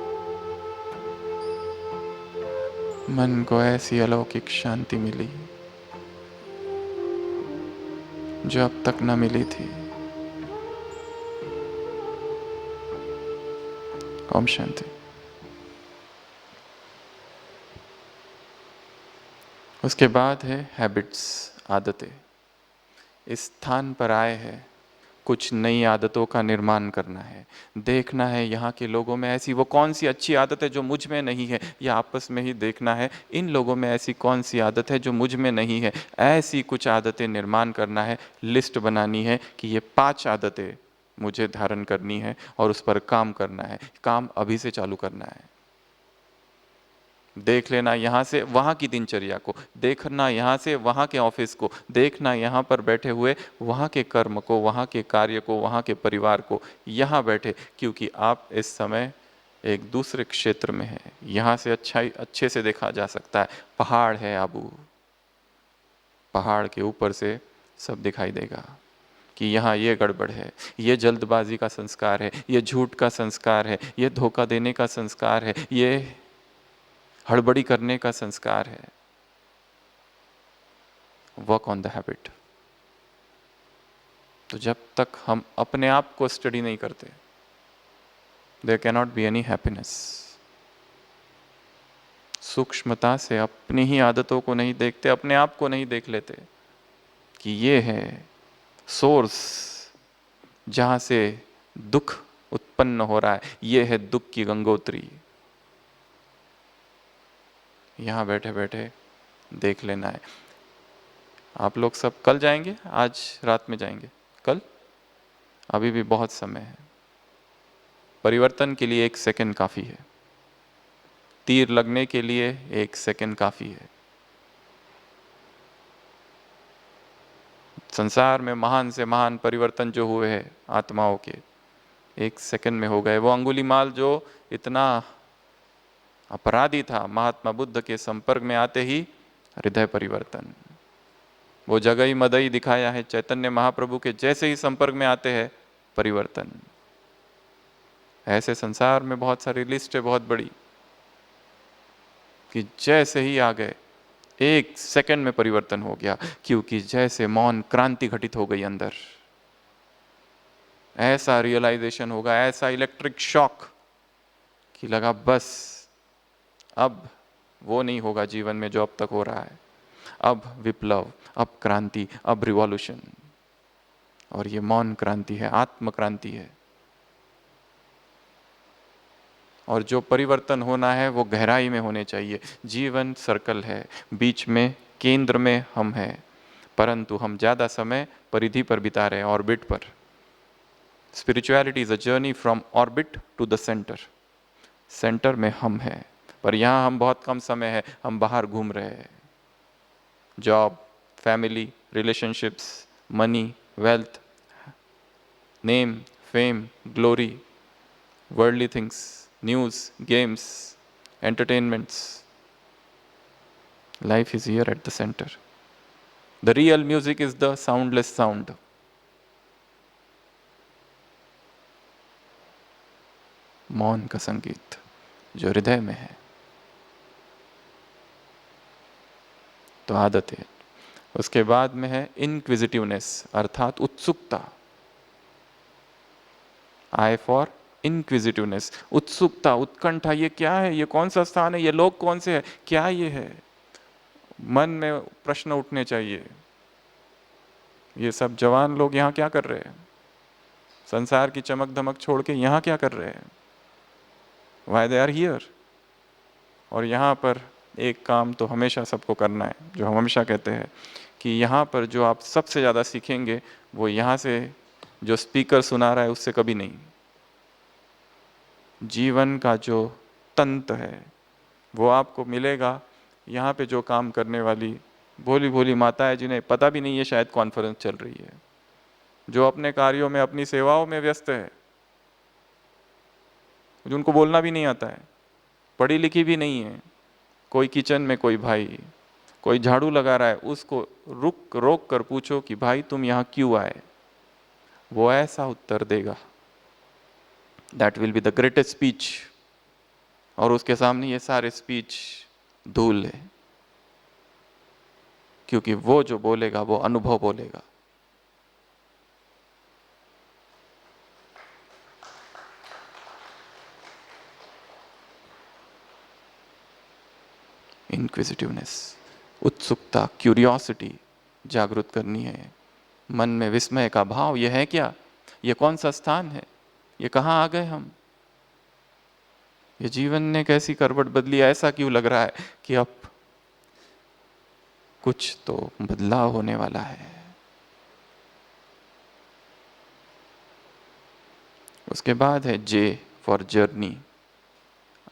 मन को ऐसी अलौकिक शांति मिली जो अब तक न मिली थी। ओम शांति। उसके बाद है हैबिट्स, आदतें। इस स्थान पर आए हैं, कुछ नई आदतों का निर्माण करना है। देखना है यहाँ के लोगों में ऐसी वो कौन सी अच्छी आदत है जो मुझ में नहीं है, या आपस में ही देखना है इन लोगों में ऐसी कौन सी आदत है जो मुझ में नहीं है। ऐसी कुछ आदतें निर्माण करना है, लिस्ट बनानी है कि ये 5 आदतें मुझे धारण करनी है और उस पर काम करना है। काम अभी से चालू करना है। देख लेना यहाँ से वहाँ की दिनचर्या को, देखना यहाँ से वहाँ के ऑफिस को, देखना यहाँ पर बैठे हुए वहाँ के कर्म को, वहाँ के कार्य को, वहाँ के परिवार को, यहाँ बैठे, क्योंकि आप इस समय एक दूसरे क्षेत्र में हैं। यहाँ से अच्छे से देखा जा सकता है। पहाड़ है आबू, पहाड़ के ऊपर से सब दिखाई देगा कि यहाँ ये गड़बड़ है, ये जल्दबाजी का संस्कार है, ये झूठ का संस्कार है, ये धोखा देने का संस्कार है, ये हड़बड़ी करने का संस्कार है। Work on the habit. तो जब तक हम अपने आप को स्टडी नहीं करते, there can not be any happiness. सूक्ष्मता से अपनी ही आदतों को नहीं देखते, अपने आप को नहीं देख लेते कि ये है सोर्स जहां से दुख उत्पन्न हो रहा है, ये है दुख की गंगोत्री। यहाँ बैठे बैठे देख लेना है। आप लोग सब कल जाएंगे, आज रात में जाएंगे? कल? अभी भी बहुत समय है। परिवर्तन के लिए 1 सेकंड काफ़ी है। तीर लगने के लिए 1 सेकंड काफ़ी है। संसार में महान से महान परिवर्तन जो हुए हैं आत्माओं के, 1 सेकंड में हो गए। वो अंगुलीमाल जो इतना अपराधी था, महात्मा बुद्ध के संपर्क में आते ही हृदय परिवर्तन। वो जगई मदई दिखाया है चैतन्य महाप्रभु के, जैसे ही संपर्क में आते हैं परिवर्तन। ऐसे संसार में बहुत सारी लिस्ट है बहुत बड़ी कि जैसे ही आ गए 1 सेकंड में परिवर्तन हो गया, क्योंकि जैसे मौन क्रांति घटित हो गई अंदर। ऐसा रियलाइजेशन होगा, ऐसा इलेक्ट्रिक शॉक कि लगा बस अब वो नहीं होगा जीवन में जो अब तक हो रहा है। अब विप्लव, अब क्रांति, अब रिवॉल्यूशन। और ये मौन क्रांति है, आत्म क्रांति है। और जो परिवर्तन होना है वो गहराई में होने चाहिए। जीवन सर्कल है, बीच में केंद्र में हम हैं, परंतु हम ज़्यादा समय परिधि पर बिता रहे हैं, ऑर्बिट पर। Spirituality is a journey from orbit to the centre. Centre में हम हैं, पर यहाँ हम बहुत कम समय है, हम बाहर घूम रहे हैं। Job, family, relationships, money, wealth, name, fame, glory, worldly things, news, games, entertainments. Life is here at the center. The real music is the soundless sound. मौन का संगीत जो हृदय में है, तो आदत है। उसके बाद में है इनक्विजिटिवनेस, अर्थात उत्सुकता। आई फॉर इनक्विजिटिवनेस, उत्सुकता, उत्कंठा, ये क्या है, ये कौन सा स्थान है, ये लोग कौन से है, क्या ये है, मन में प्रश्न उठने चाहिए। ये सब जवान लोग यहाँ क्या कर रहे हैं, संसार की चमक धमक छोड़ के यहाँ क्या कर रहे हैं, वाई दे आर हियर। और यहाँ पर एक काम तो हमेशा सबको करना है, जो हम हमेशा कहते हैं कि यहाँ पर जो आप सबसे ज़्यादा सीखेंगे वो यहाँ से जो स्पीकर सुना रहा है उससे कभी नहीं। जीवन का जो तंत्र है वो आपको मिलेगा यहाँ पे जो काम करने वाली भोली भोली माताएं, जिन्हें पता भी नहीं है शायद कॉन्फ्रेंस चल रही है, जो अपने कार्यों में अपनी सेवाओं में व्यस्त है, जो उनको बोलना भी नहीं आता है, पढ़ी लिखी भी नहीं है, कोई किचन में कोई भाई कोई झाड़ू लगा रहा है, उसको रोक कर पूछो कि भाई तुम यहाँ क्यों आए, वो ऐसा उत्तर देगा, that will be the greatest speech. और उसके सामने ये सारे स्पीच धूल है, क्योंकि वो जो बोलेगा वो अनुभव बोलेगा। इनक्विजिटिवनेस, उत्सुकता, क्यूरियोसिटी जागृत करनी है, मन में विस्मय का भाव, यह है क्या, ये कौन सा स्थान है, ये कहाँ आ गए हम, ये जीवन ने कैसी करवट बदली, ऐसा क्यों लग रहा है कि अब कुछ तो बदलाव होने वाला है। उसके बाद है जे फॉर जर्नी,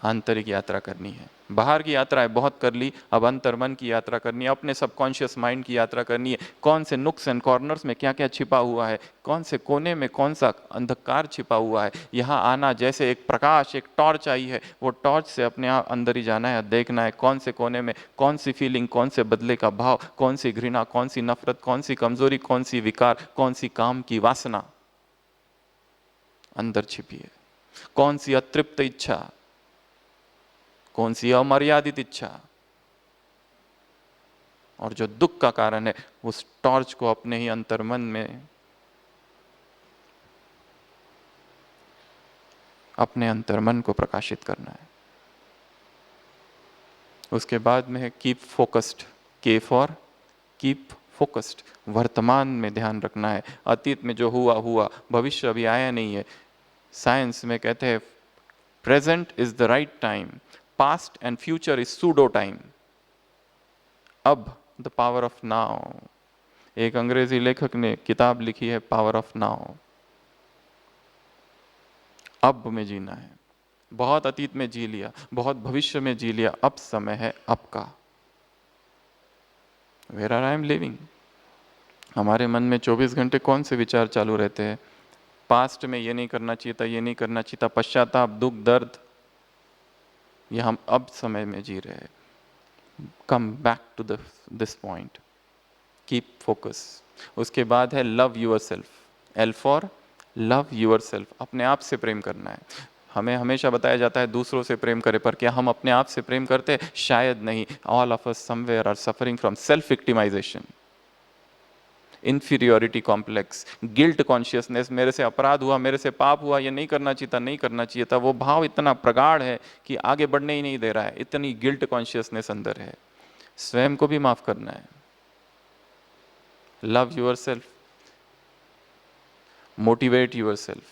आंतरिक यात्रा करनी है। बाहर की यात्राएं बहुत कर ली, अब अंतर मन की यात्रा करनी है, अपने सबकॉन्शियस माइंड की यात्रा करनी है। कौन से नुक्स एंड कॉर्नर्स में क्या क्या छिपा हुआ है, कौन से कोने में कौन सा अंधकार छिपा हुआ है, यहाँ आना जैसे एक प्रकाश, एक टॉर्च आई है, वो टॉर्च से अपने आप अंदर ही जाना है, देखना है कौन से कोने में कौन सी फीलिंग, कौन से बदले का भाव, कौन सी घृणा, कौन सी नफरत, कौन सी कमजोरी, कौन सी विकार, कौन सी काम की वासना अंदर छिपी है, कौन सी अतृप्त इच्छा, कौन सी अमर्यादित इच्छा, और जो दुख का कारण है, उस टॉर्च को अपने ही अंतर्मन में, अपने अंतर्मन को प्रकाशित करना है। उसके बाद में है कीप फोकस्ड, के फॉर कीप फोकस्ड, वर्तमान में ध्यान रखना है। अतीत में जो हुआ हुआ, भविष्य अभी आया नहीं है। साइंस में कहते हैं present is the right time, past and future is pseudo time. अब द पावर ऑफ नाउ, एक अंग्रेजी लेखक ने किताब लिखी है पावर ऑफ नाउ। अब में जीना है, बहुत अतीत में जी लिया, बहुत भविष्य में जी लिया, अब समय है अब का। Where are I am living, हमारे मन में 24 घंटे कौन से विचार चालू रहते हैं, पास्ट में ये नहीं करना चाहिए था, ये नहीं करना चाहिए था, पश्चाताप, दुख, दर्द, ये हम अब समय में जी रहे हैं। Come back to this point, keep focus. उसके बाद है love your self, L for love your self, अपने आप से प्रेम करना है। हमें हमेशा बताया जाता है दूसरों से प्रेम करें, पर क्या हम अपने आप से प्रेम करते हैं? शायद नहीं। All of us somewhere are suffering from self victimisation, inferiority complex, guilt consciousness, मेरे से अपराध हुआ, मेरे से पाप हुआ, ये नहीं करना चाहिए था, नहीं करना चाहिए था। वो भाव इतना प्रगाढ़ है कि आगे बढ़ने ही नहीं दे रहा है, इतनी गिल्ट कॉन्शियसनेस अंदर है। स्वयं को भी माफ करना है। Love your self, motivate your self,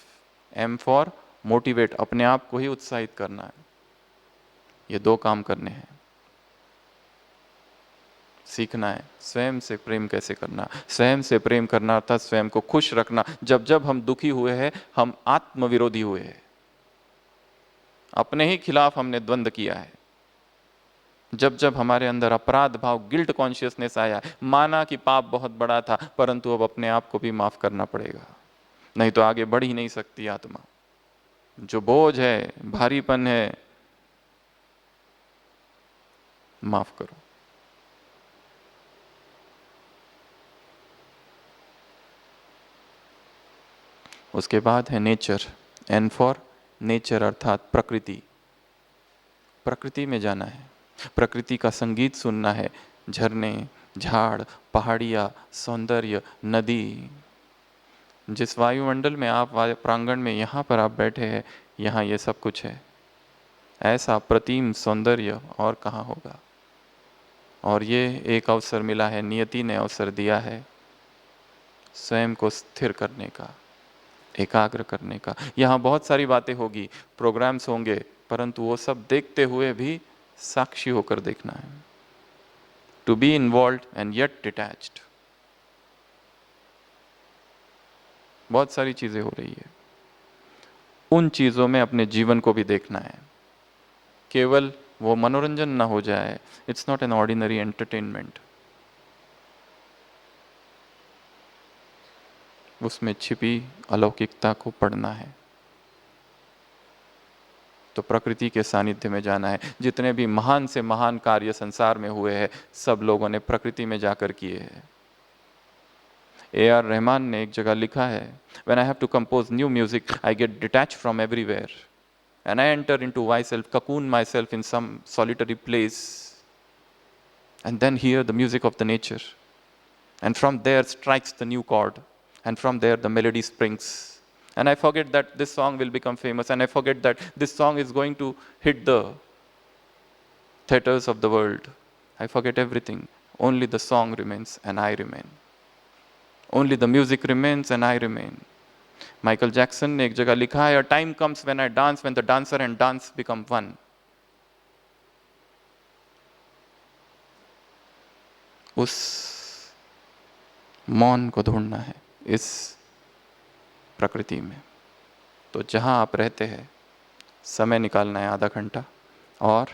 M for motivate, अपने आप को ही उत्साहित करना है। ये दो काम करने हैं, सीखना है स्वयं से प्रेम कैसे करना। स्वयं से प्रेम करना अर्थात स्वयं को खुश रखना। जब जब हम दुखी हुए हैं, हम आत्मविरोधी हुए हैं, अपने ही खिलाफ हमने द्वंद्व किया है। जब जब हमारे अंदर अपराध भाव, गिल्ट कॉन्शियसनेस आया, माना कि पाप बहुत बड़ा था, परंतु अब अपने आप को भी माफ करना पड़ेगा, नहीं तो आगे बढ़ ही नहीं सकती आत्मा। जो बोझ है, भारीपन है, माफ करो। उसके बाद है नेचर, एन फॉर नेचर, अर्थात प्रकृति। प्रकृति में जाना है, प्रकृति का संगीत सुनना है, झरने, झाड़, पहाड़ियाँ, सौंदर्य, नदी। जिस वायुमंडल में आप प्रांगण में यहाँ पर आप बैठे हैं, यहाँ ये सब कुछ है। ऐसा अप्रतिम सौंदर्य और कहाँ होगा। और ये एक अवसर मिला है, नियति ने अवसर दिया है स्वयं को स्थिर करने का, एकाग्र करने का। यहाँ बहुत सारी बातें होगी, प्रोग्राम्स होंगे, परंतु वो सब देखते हुए भी साक्षी होकर देखना है। To be involve and yet detached. बहुत सारी चीजें हो रही है, उन चीजों में अपने जीवन को भी देखना है। केवल वो मनोरंजन ना हो जाए। It's not an ordinary entertainment. उसमें छिपी अलौकिकता को पढ़ना है। तो प्रकृति के सानिध्य में जाना है। जितने भी महान से महान कार्य संसार में हुए हैं, सब लोगों ने प्रकृति में जाकर किए हैं। A.R. रहमान ने एक जगह लिखा है, When I have to compose new music, I get detached from everywhere and I enter into myself, cocoon myself in some solitary place and then hear the music of the nature. And from there strikes the new chord and from there the melody springs. And I forget that this song will become famous and I forget that this song is going to hit the theaters of the world. I forget everything. Only the song remains and I remain. Only the music remains and I remain. Michael Jackson ने एक जगह लिखा है, A time comes when I dance, when the dancer and dance become one. उस मौन को ढूंढना है इस प्रकृति में। तो जहाँ आप रहते हैं, समय निकालना है आधा घंटा और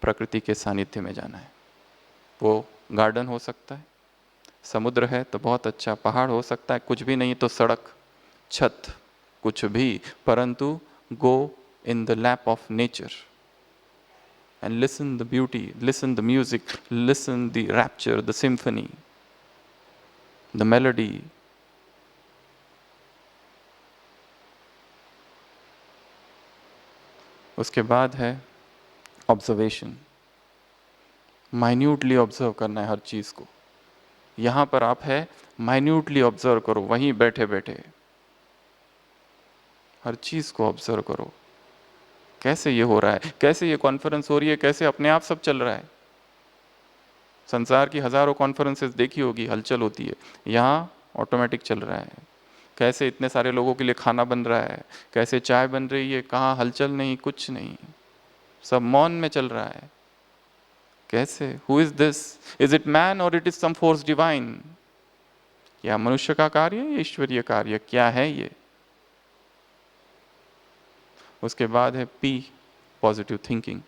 प्रकृति के सानिध्य में जाना है। वो गार्डन हो सकता है, समुद्र है तो बहुत अच्छा, पहाड़ हो सकता है, कुछ भी नहीं तो सड़क, छत, कुछ भी, परंतु go in the lap of nature and listen the beauty, listen the music, listen the rapture, the symphony, the melody. उसके बाद है ऑब्जर्वेशन। माइन्यूटली ऑब्जर्व करना है हर चीज को। यहाँ पर आप है, माइन्यूटली ऑब्जर्व करो, वहीं बैठे बैठे हर चीज को ऑब्जर्व करो। कैसे ये हो रहा है, कैसे ये कॉन्फ्रेंस हो रही है, कैसे अपने आप सब चल रहा है। संसार की हजारों कॉन्फ्रेंसेस देखी होगी, हलचल होती है, यहाँ ऑटोमेटिक चल रहा है। कैसे इतने सारे लोगों के लिए खाना बन रहा है, कैसे चाय बन रही है, कहाँ हलचल नहीं, कुछ नहीं, सब मौन में चल रहा है। कैसे, who is this, is it man और it is some force divine? क्या मनुष्य का कार्य है या ईश्वरीय कार्य, क्या है ये? उसके बाद है पी, पॉजिटिव थिंकिंग।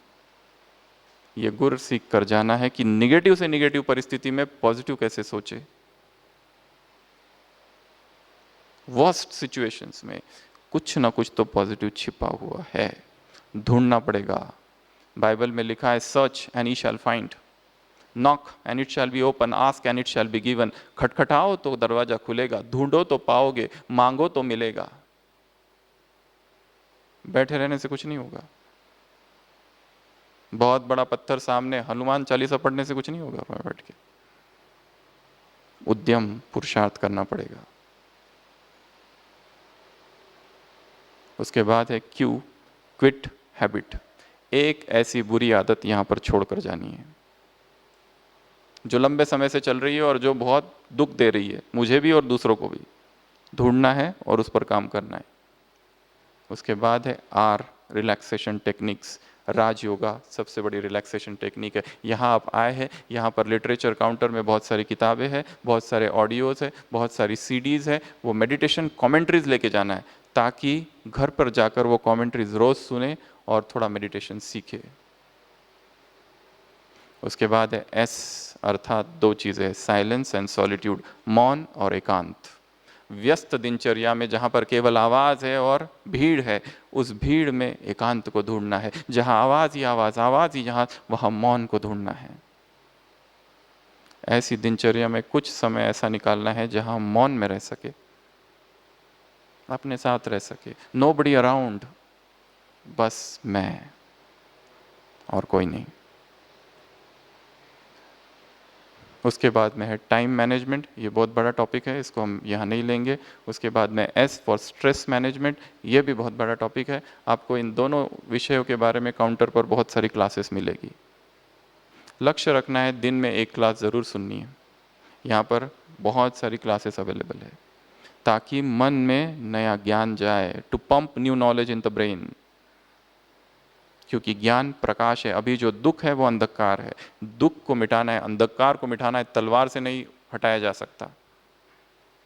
ये गुर सीख कर जाना है कि निगेटिव से निगेटिव परिस्थिति में पॉजिटिव कैसे सोचे। वर्स्ट सिचुएशंस में कुछ ना कुछ तो पॉजिटिव छिपा हुआ है, ढूंढना पड़ेगा। बाइबल में लिखा है, search and ye shall find, knock and it shall be open, ask and it shall be given. खटखटाओ तो दरवाजा खुलेगा, ढूंढो तो पाओगे, मांगो तो मिलेगा। बैठे रहने से कुछ नहीं होगा। बहुत बड़ा पत्थर सामने, हनुमान चालीसा पढ़ने से कुछ नहीं होगा बैठ के। उद्यम, पुरुषार्थ करना पड़ेगा। उसके बाद है क्यू, क्विट हैबिट। एक ऐसी बुरी आदत यहां पर छोड़कर जानी है जो लंबे समय से चल रही है और जो बहुत दुख दे रही है, मुझे भी और दूसरों को भी। ढूंढना है और उस पर काम करना है। उसके बाद है आर, रिलैक्सेशन टेक्निक्स। राज योगा सबसे बड़ी रिलैक्सेशन टेक्निक है। यहाँ आप आए हैं, यहाँ पर लिटरेचर काउंटर में बहुत सारी किताबें हैं, बहुत सारे ऑडियोज़ है, बहुत सारी सीडीज़ है। वो मेडिटेशन कमेंट्रीज लेके जाना है ताकि घर पर जाकर वो कमेंट्रीज रोज सुने और थोड़ा मेडिटेशन सीखे। उसके बाद है एस, अर्थात दो चीज़ें, साइलेंस एंड सॉलिट्यूड, मौन और एकांत। व्यस्त दिनचर्या में जहाँ पर केवल आवाज़ है और भीड़ है, उस भीड़ में एकांत को ढूंढना है। जहाँ आवाज़ ही आवाज़, आवाज़ ही जहाँ, वहाँ मौन को ढूंढना है। ऐसी दिनचर्या में कुछ समय ऐसा निकालना है जहाँ मौन में रह सके, अपने साथ रह सके, नोबडी अराउंड, बस मैं और कोई नहीं। उसके बाद में है टाइम मैनेजमेंट, ये बहुत बड़ा टॉपिक है, इसको हम यहाँ नहीं लेंगे। उसके बाद में एस फॉर स्ट्रेस मैनेजमेंट, ये भी बहुत बड़ा टॉपिक है। आपको इन दोनों विषयों के बारे में काउंटर पर बहुत सारी क्लासेस मिलेगी। लक्ष्य रखना है दिन में एक क्लास ज़रूर सुननी है, यहाँ पर बहुत सारी क्लासेस अवेलेबल है, ताकि मन में नया ज्ञान जाए, to pump new knowledge in the brain. क्योंकि ज्ञान प्रकाश है, अभी जो दुख है वो अंधकार है। दुख को मिटाना है, अंधकार को मिटाना है, तलवार से नहीं हटाया जा सकता,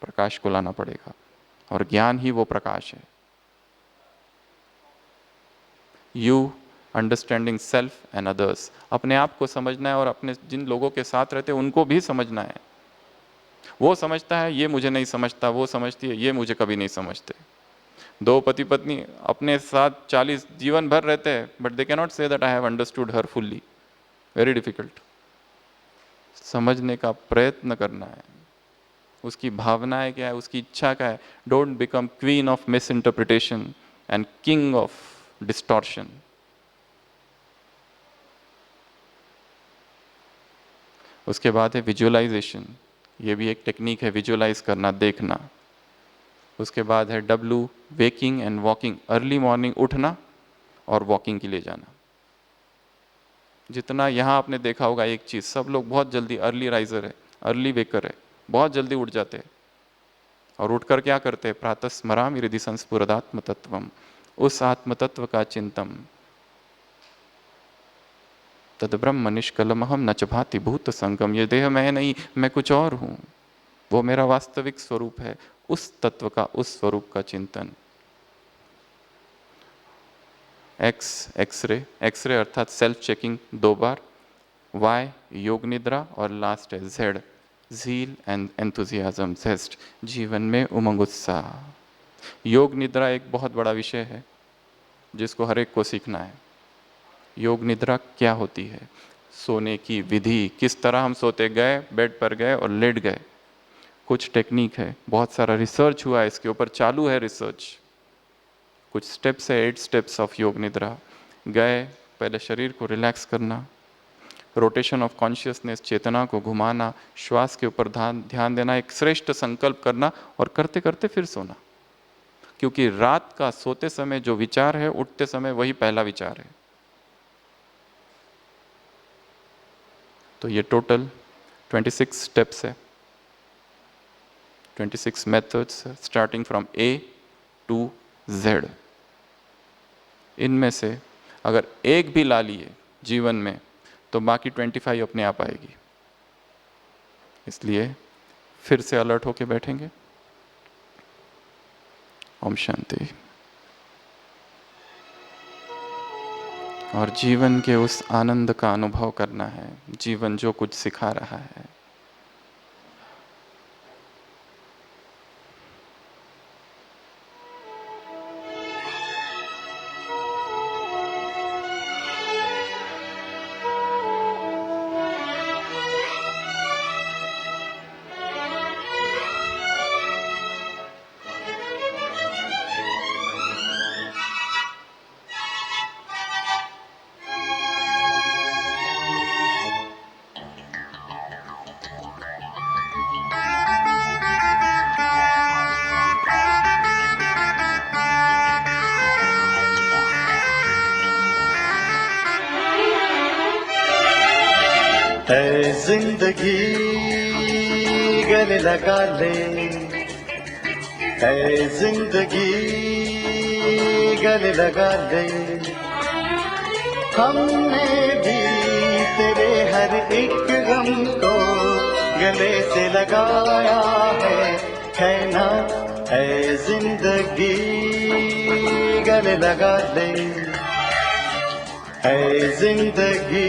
प्रकाश को लाना पड़ेगा, और ज्ञान ही वो प्रकाश है। You understanding self and others, अपने आप को समझना है और अपने जिन लोगों के साथ रहते हैं उनको भी समझना है। वो समझता है ये मुझे नहीं समझता, वो समझती है ये मुझे कभी नहीं समझते। दो पति पत्नी अपने साथ 40 जीवन भर रहते हैं, but they can not say that I have understood her fully. Very difficult. समझने का प्रयत्न करना है, उसकी भावनाएं क्या है, उसकी इच्छा क्या है। Don't become queen of miss interpretation and king of distortion. उसके बाद है विजुअलाइजेशन, ये भी एक टेक्निक है, विजुअलाइज करना, देखना। उसके बाद है W waking and walking, early morning उठना और वॉकिंग के लिए जाना। जितना यहाँ आपने देखा होगा एक चीज़, सब लोग बहुत जल्दी अर्ली राइजर है, अर्ली वेकर है, बहुत जल्दी उठ जाते हैं और उठकर क्या करते हैं, प्रातः स्मरामि हृदि संस्फुरदात्म तत्वम, उस आत्म तत्व का चिंतन। तद ब्रह्म निष्कलमहम न च भाति भूत संगम, ये देह मैं नहीं, मैं कुछ और हूँ, वो मेरा वास्तविक स्वरूप है। उस तत्व का, उस स्वरूप का चिंतन। एक्सरे अर्थात सेल्फ चेकिंग 2 बार। वाई योग निद्रा, और लास्ट है जेड झील एंड एंथुजियाज्म जेस्ट, जीवन में उमंग उत्साह। योग निद्रा एक बहुत बड़ा विषय है जिसको हर एक को सीखना है। योग निद्रा क्या होती है, सोने की विधि, किस तरह हम सोते, गए बेड पर गए और लेट गए, कुछ टेक्निक है, बहुत सारा रिसर्च हुआ है इसके ऊपर, चालू है रिसर्च। कुछ स्टेप्स है, 8 स्टेप्स ऑफ योग निद्रा। गए, पहले शरीर को रिलैक्स करना, रोटेशन ऑफ कॉन्शियसनेस, चेतना को घुमाना, श्वास के ऊपर ध्यान देना, एक श्रेष्ठ संकल्प करना और करते करते फिर सोना। क्योंकि रात का सोते समय जो विचार है, उठते समय वही पहला विचार है। तो ये टोटल 26 स्टेप्स है, 26 methods, starting from A to Z। इनमें से अगर एक भी ला लिए जीवन में तो बाकी 25 अपने आप आएगी। इसलिए फिर से अलर्ट होके बैठेंगे। ओम शांति। और जीवन के उस आनंद का अनुभव करना है, जीवन जो कुछ सिखा रहा है। है जिंदगी गले लगा ले, है जिंदगी गले लगा ले। हमने भी तेरे हर एक गम को गले से लगाया है ना। है जिंदगी गले लगा ले, है जिंदगी